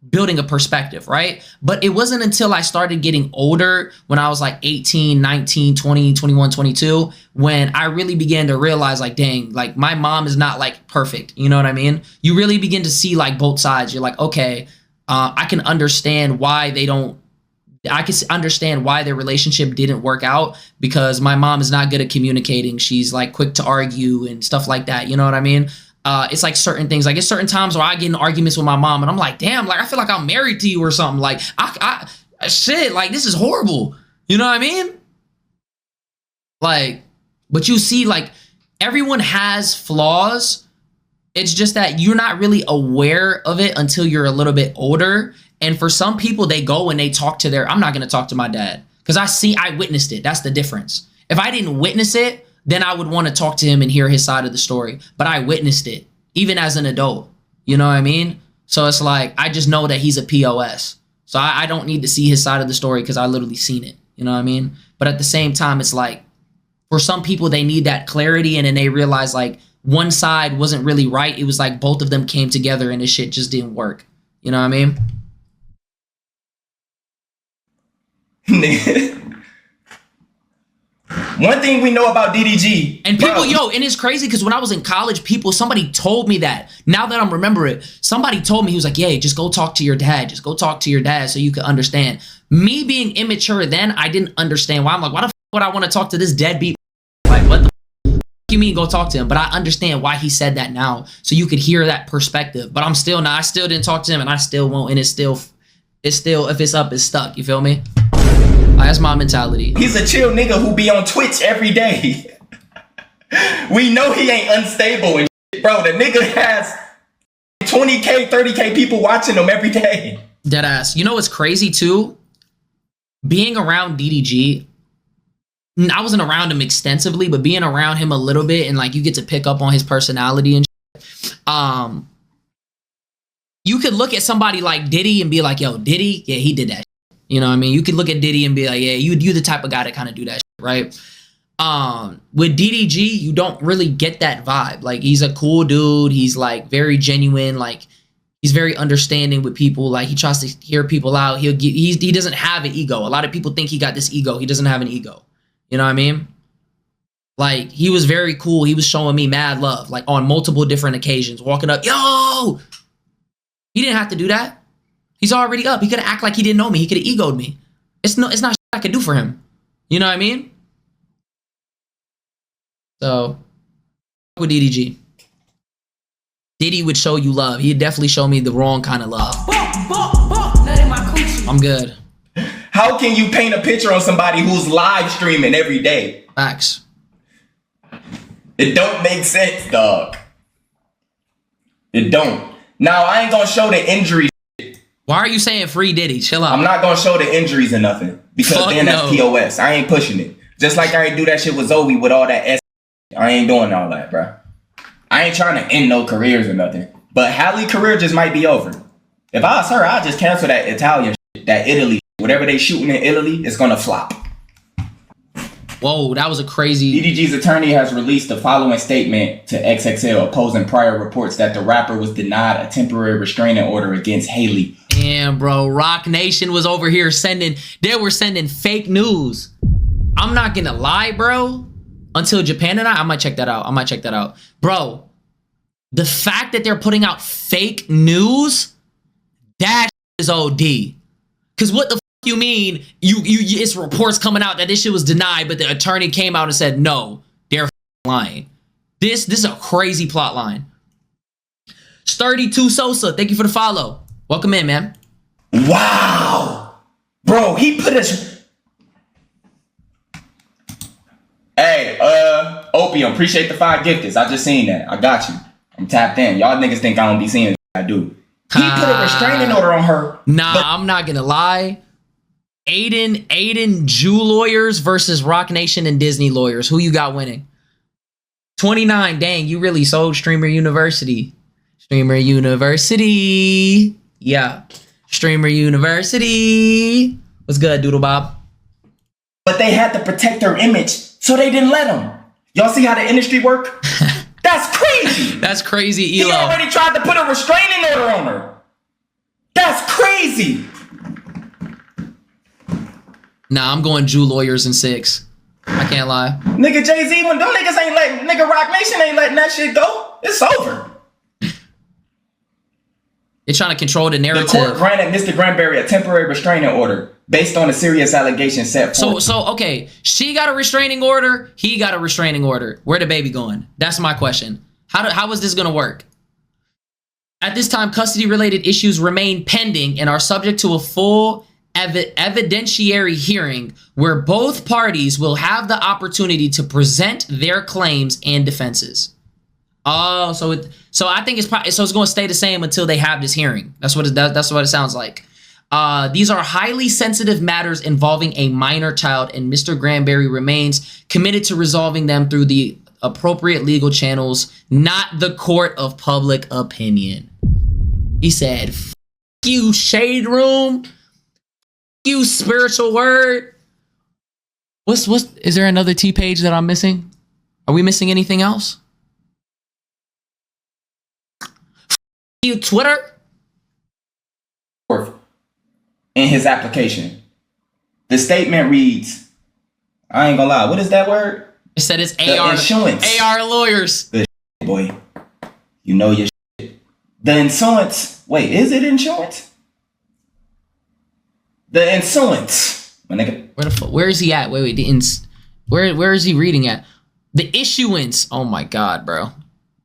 building a perspective, right? But it wasn't until I started getting older, when I was like 18, 19, 20, 21, 22, when I really began to realize like, dang, like my mom is not like perfect. You know what I mean? You really begin to see like both sides. You're like, okay, I can understand why I can understand why their relationship didn't work out, because my mom is not good at communicating. She's like quick to argue and stuff like that. You know what I mean? It's like certain things, like it's certain times where I get in arguments with my mom and I'm like, damn, like I feel like I'm married to you or something. Like shit, like this is horrible. You know what I mean? Like, but you see, like everyone has flaws. It's just that you're not really aware of it until you're a little bit older. And for some people, they go and they talk to I'm not going to talk to my dad because I witnessed it. That's the difference. If I didn't witness it, then I would want to talk to him and hear his side of the story. But I witnessed it, even as an adult. You know what I mean? So it's like, I just know that he's a POS. So I don't need to see his side of the story because I literally seen it. You know what I mean? But at the same time, it's like, for some people, they need that clarity. And then they realize like one side wasn't really right. It was like both of them came together and this shit just didn't work. You know what I mean? One thing we know about DDG. And people, and it's crazy because when I was in college, somebody told me that. Now that I'm remembering it, somebody told me, he was like, yeah, just go talk to your dad. Just go talk to your dad so you can understand. Me being immature then, I didn't understand why. I'm like, why the f would I want to talk to this deadbeat? Like, what the f you mean go talk to him? But I understand why he said that now. So you could hear that perspective. But I still didn't talk to him and I still won't. And it's still, if it's up, it's stuck. You feel me? That's my mentality. He's a chill nigga who be on Twitch every day. We know he ain't unstable and shit, bro. The nigga has 20K, 30K people watching him every day. Deadass. You know what's crazy too? Being around DDG, I wasn't around him extensively, but being around him a little bit and like you get to pick up on his personality and shit. You could look at somebody like Diddy and be like, yo, Diddy, yeah, he did that. You know what I mean? You could look at Diddy and be like, yeah, you the type of guy to kind of do that shit, right? With DDG, you don't really get that vibe. Like, he's a cool dude. He's like very genuine. Like, He's very understanding with people. Like, he tries to hear people out. He doesn't have an ego. A lot of people think he got this ego. He doesn't have an ego. You know what I mean? Like, he was very cool. He was showing me mad love, like on multiple different occasions, walking up, yo. He didn't have to do that. He's already up. He could have acted like he didn't know me. He could have egoed me. It's not shit I could do for him. You know what I mean? So, with DDG. Diddy would show you love. He'd definitely show me the wrong kind of love. I'm good. How can you paint a picture on somebody who's live streaming every day? Facts. It don't make sense, dog. It don't. Now, I ain't gonna show the injuries. Why are you saying free Diddy? Chill out. I'm not gonna show the injuries or nothing. Because Fuck then that's no. POS. I ain't pushing it. Just like I ain't do that shit with Zoe with all that S. I ain't doing all that, bro. I ain't trying to end no careers or nothing. But Halle career just might be over. If I was her, I'd just cancel that Italian shit, that Italy shit. Whatever they shooting in Italy, it's gonna flop. Whoa, that was a crazy... DDG's attorney has released the following statement to XXL opposing prior reports that the rapper was denied a temporary restraining order against Halle. Damn, bro. Rock Nation was over here they were sending fake news. I'm not gonna lie, bro. Until Japan tonight, I might check that out. Bro, the fact that they're putting out fake news, that is OD. Because what the you mean? It's reports coming out that this shit was denied, but the attorney came out and said, no, they're lying. This is a crazy plot line. Sturdy2 Sosa, thank you for the follow. Welcome in, man. Wow. Bro, he put us... Hey, Opium, appreciate the 5 gifters. I just seen that. I got you. I'm tapped in. Y'all niggas think I don't be seeing I do. He put a restraining order on her. Nah, I'm not gonna lie. Aiden Jew lawyers versus Rock Nation and Disney lawyers. Who you got winning? 29. Dang, you really sold Streamer University. Streamer University. Yeah. Streamer University. What's good, Doodle Bob? But they had to protect her image, so they didn't let him. Y'all see how the industry work? That's crazy. That's crazy, He Elo. already tried to put a restraining order on her. That's crazy. Nah, I'm going Jew lawyers in 6. I can't lie. Nigga Jay-Z, when them niggas ain't letting, nigga Rock Nation ain't letting that shit go. It's over. They're trying to control the narrative. The court granted Mr. Granberry a temporary restraining order based on a serious allegation set forth. So okay, she got a restraining order, he got a restraining order. Where the baby going? That's my question. How is this gonna work? At this time, custody-related issues remain pending and are subject to a full evidentiary hearing where both parties will have the opportunity to present their claims and defenses. Oh, so I think it's going to stay the same until they have this hearing. That's what it sounds like. These are highly sensitive matters involving a minor child, and Mr. Granberry remains committed to resolving them through the appropriate legal channels, not the court of public opinion. He said, "F you, Shade Room. F you, Spiritual Word." Is there another T page that I'm missing? Are we missing anything else? You Twitter? In his application. The statement reads, I ain't gonna lie, what is that word? It said it's The AR insurance. AR lawyers. The boy. You know your shit. The insurance. Wait, is it insurance? The insurance. My nigga. Where is he at? Wait, where is he reading at? The issuance. Oh my god, bro.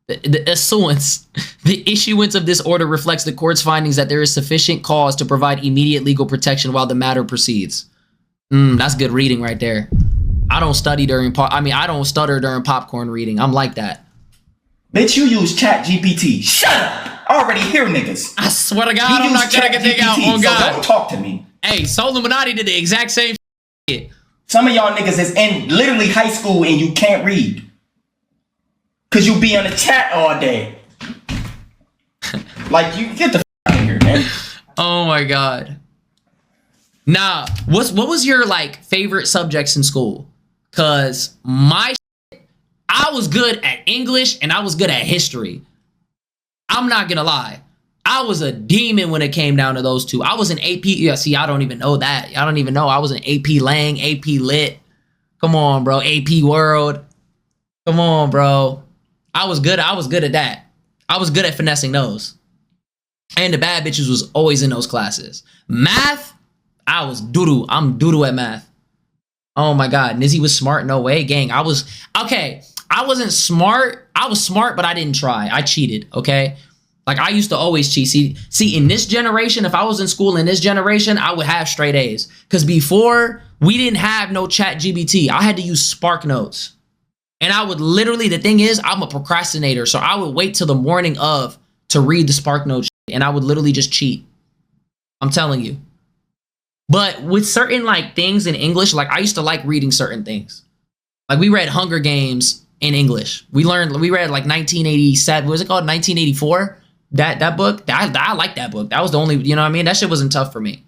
The issuance. The issuance of this order reflects the court's findings that there is sufficient cause to provide immediate legal protection while the matter proceeds. That's good reading right there. I don't stutter during popcorn reading. I'm like that. Bitch, you use Chat GPT. Shut up! I already hear niggas. I swear to God, I'm not gonna get nigga out. Oh God. So don't talk to me. Hey, Solluminati did the exact same shit. Some of y'all niggas is in literally high school and you can't read. Cause you be on the chat all day. Like, you get the f out of here, man. Oh my God. Nah, what was your like favorite subjects in school? Cause I was good at English and I was good at history. I'm not gonna lie. I was a demon when it came down to those two. I was an AP. Yeah, see, I don't even know that. I don't even know. I was an AP Lang, AP Lit. Come on, bro. AP World. Come on, bro. I was good. I was good at that. I was good at finessing those. And the bad bitches was always in those classes. Math, I was doo-doo. I'm doo-doo at math. Oh my God. Nizzy was smart. No way. Gang, I was... Okay, I wasn't smart. I was smart, but I didn't try. I cheated, okay? Like, I used to always cheat. See, in this generation, if I was in school in this generation, I would have straight A's. Because before, we didn't have no chat GBT. I had to use Spark Notes. And I would literally, the thing is, I'm a procrastinator. So I would wait till the morning of to read the Spark Notes. And I would literally just cheat. I'm telling you. But with certain, like, things in English, like, I used to like reading certain things. Like, we read Hunger Games in English. We read, like, 1987. What was it called? 1984? That book, I like that book. That was the only, you know what I mean? That shit wasn't tough for me.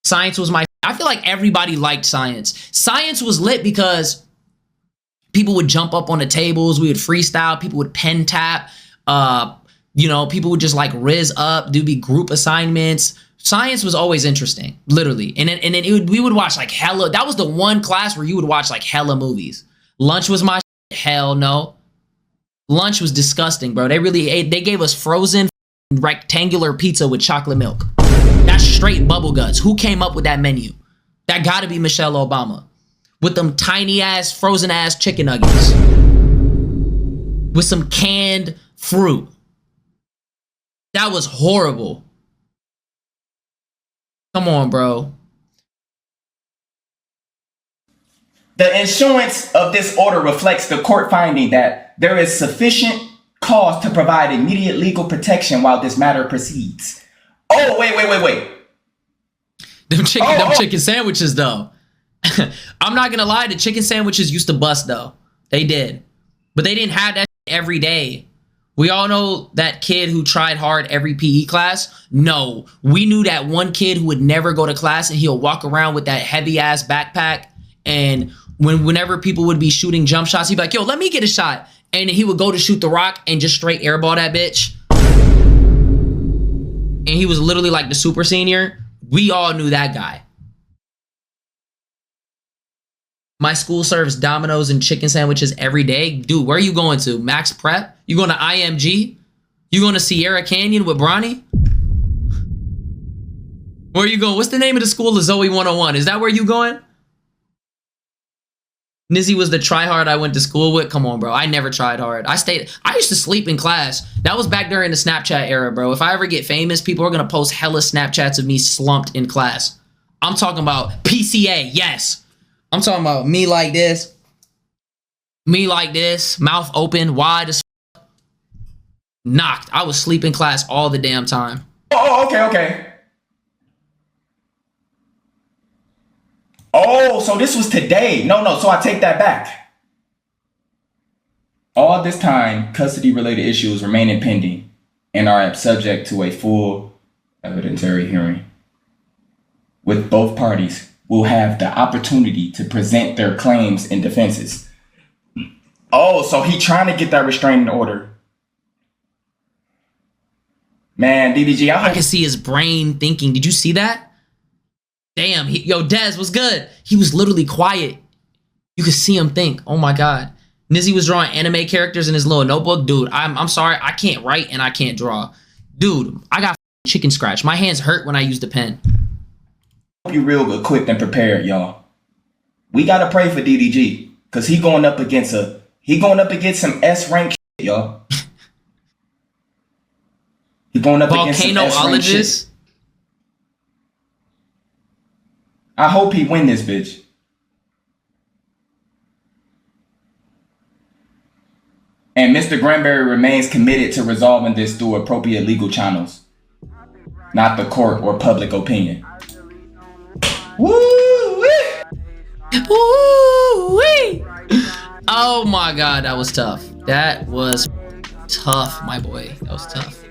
Science was I feel like everybody liked science. Science was lit because people would jump up on the tables. We would freestyle. People would pen tap. You know, people would just like riz up. There'd be group assignments. Science was always interesting, literally. And then we would watch like hella. That was the one class where you would watch like hella movies. Lunch was my hell no. Lunch was disgusting, bro. They gave us frozen rectangular pizza with chocolate milk. That's straight bubble guts. Who came up with that menu? That gotta be Michelle Obama. With them tiny ass, frozen ass chicken nuggets. With some canned fruit. That was horrible. Come on, bro. The issuance of this order reflects the court finding that there is sufficient cause to provide immediate legal protection while this matter proceeds. Oh, wait. Them chicken sandwiches, though. I'm not gonna lie, the chicken sandwiches used to bust, though. They did. But they didn't have that every day. We all know that kid who tried hard every PE class. No, we knew that one kid who would never go to class and he'll walk around with that heavy ass backpack. And whenever people would be shooting jump shots, he'd be like, yo, let me get a shot. And he would go to shoot the rock and just straight airball that bitch. And he was literally like the super senior. We all knew that guy. My school serves Domino's and chicken sandwiches every day. Dude, where are you going to? Max Prep? You going to IMG? You going to Sierra Canyon with Bronny? Where are you going? What's the name of the school of Zoe 101? Is that where you going? Nizzy was the tryhard I went to school with. Come on, bro. I never tried hard. I used to sleep in class. That was back during the Snapchat era, bro. If I ever get famous, people are going to post hella Snapchats of me slumped in class. I'm talking about PCA, yes. I'm talking about me like this. Me like this. Mouth open, wide as knocked. I was sleep in class all the damn time. Oh, okay. Oh, so this was today. No, so I take that back. All this time, custody-related issues remain pending and are subject to a full evidentiary hearing. With both parties will have the opportunity to present their claims and defenses. Oh, so he trying to get that restraining order. Man, DDG, I can see his brain thinking. Did you see that? Damn, yo, Dez was good. He was literally quiet. You could see him think. Oh my God. Nizzy was drawing anime characters in his little notebook. Dude, I'm sorry. I can't write and I can't draw. Dude, I got chicken scratch. My hands hurt when I use the pen. Hope you real equipped and prepared, y'all. We gotta pray for DDG, cause he going up against some S-rank shit, y'all. He going up against some S-rank shit. I hope he win this bitch. And Mr. Granberry remains committed to resolving this through appropriate legal channels, not the court or public opinion. Woo-wee! Woo-wee! Oh my God, that was tough. That was tough, my boy. That was tough.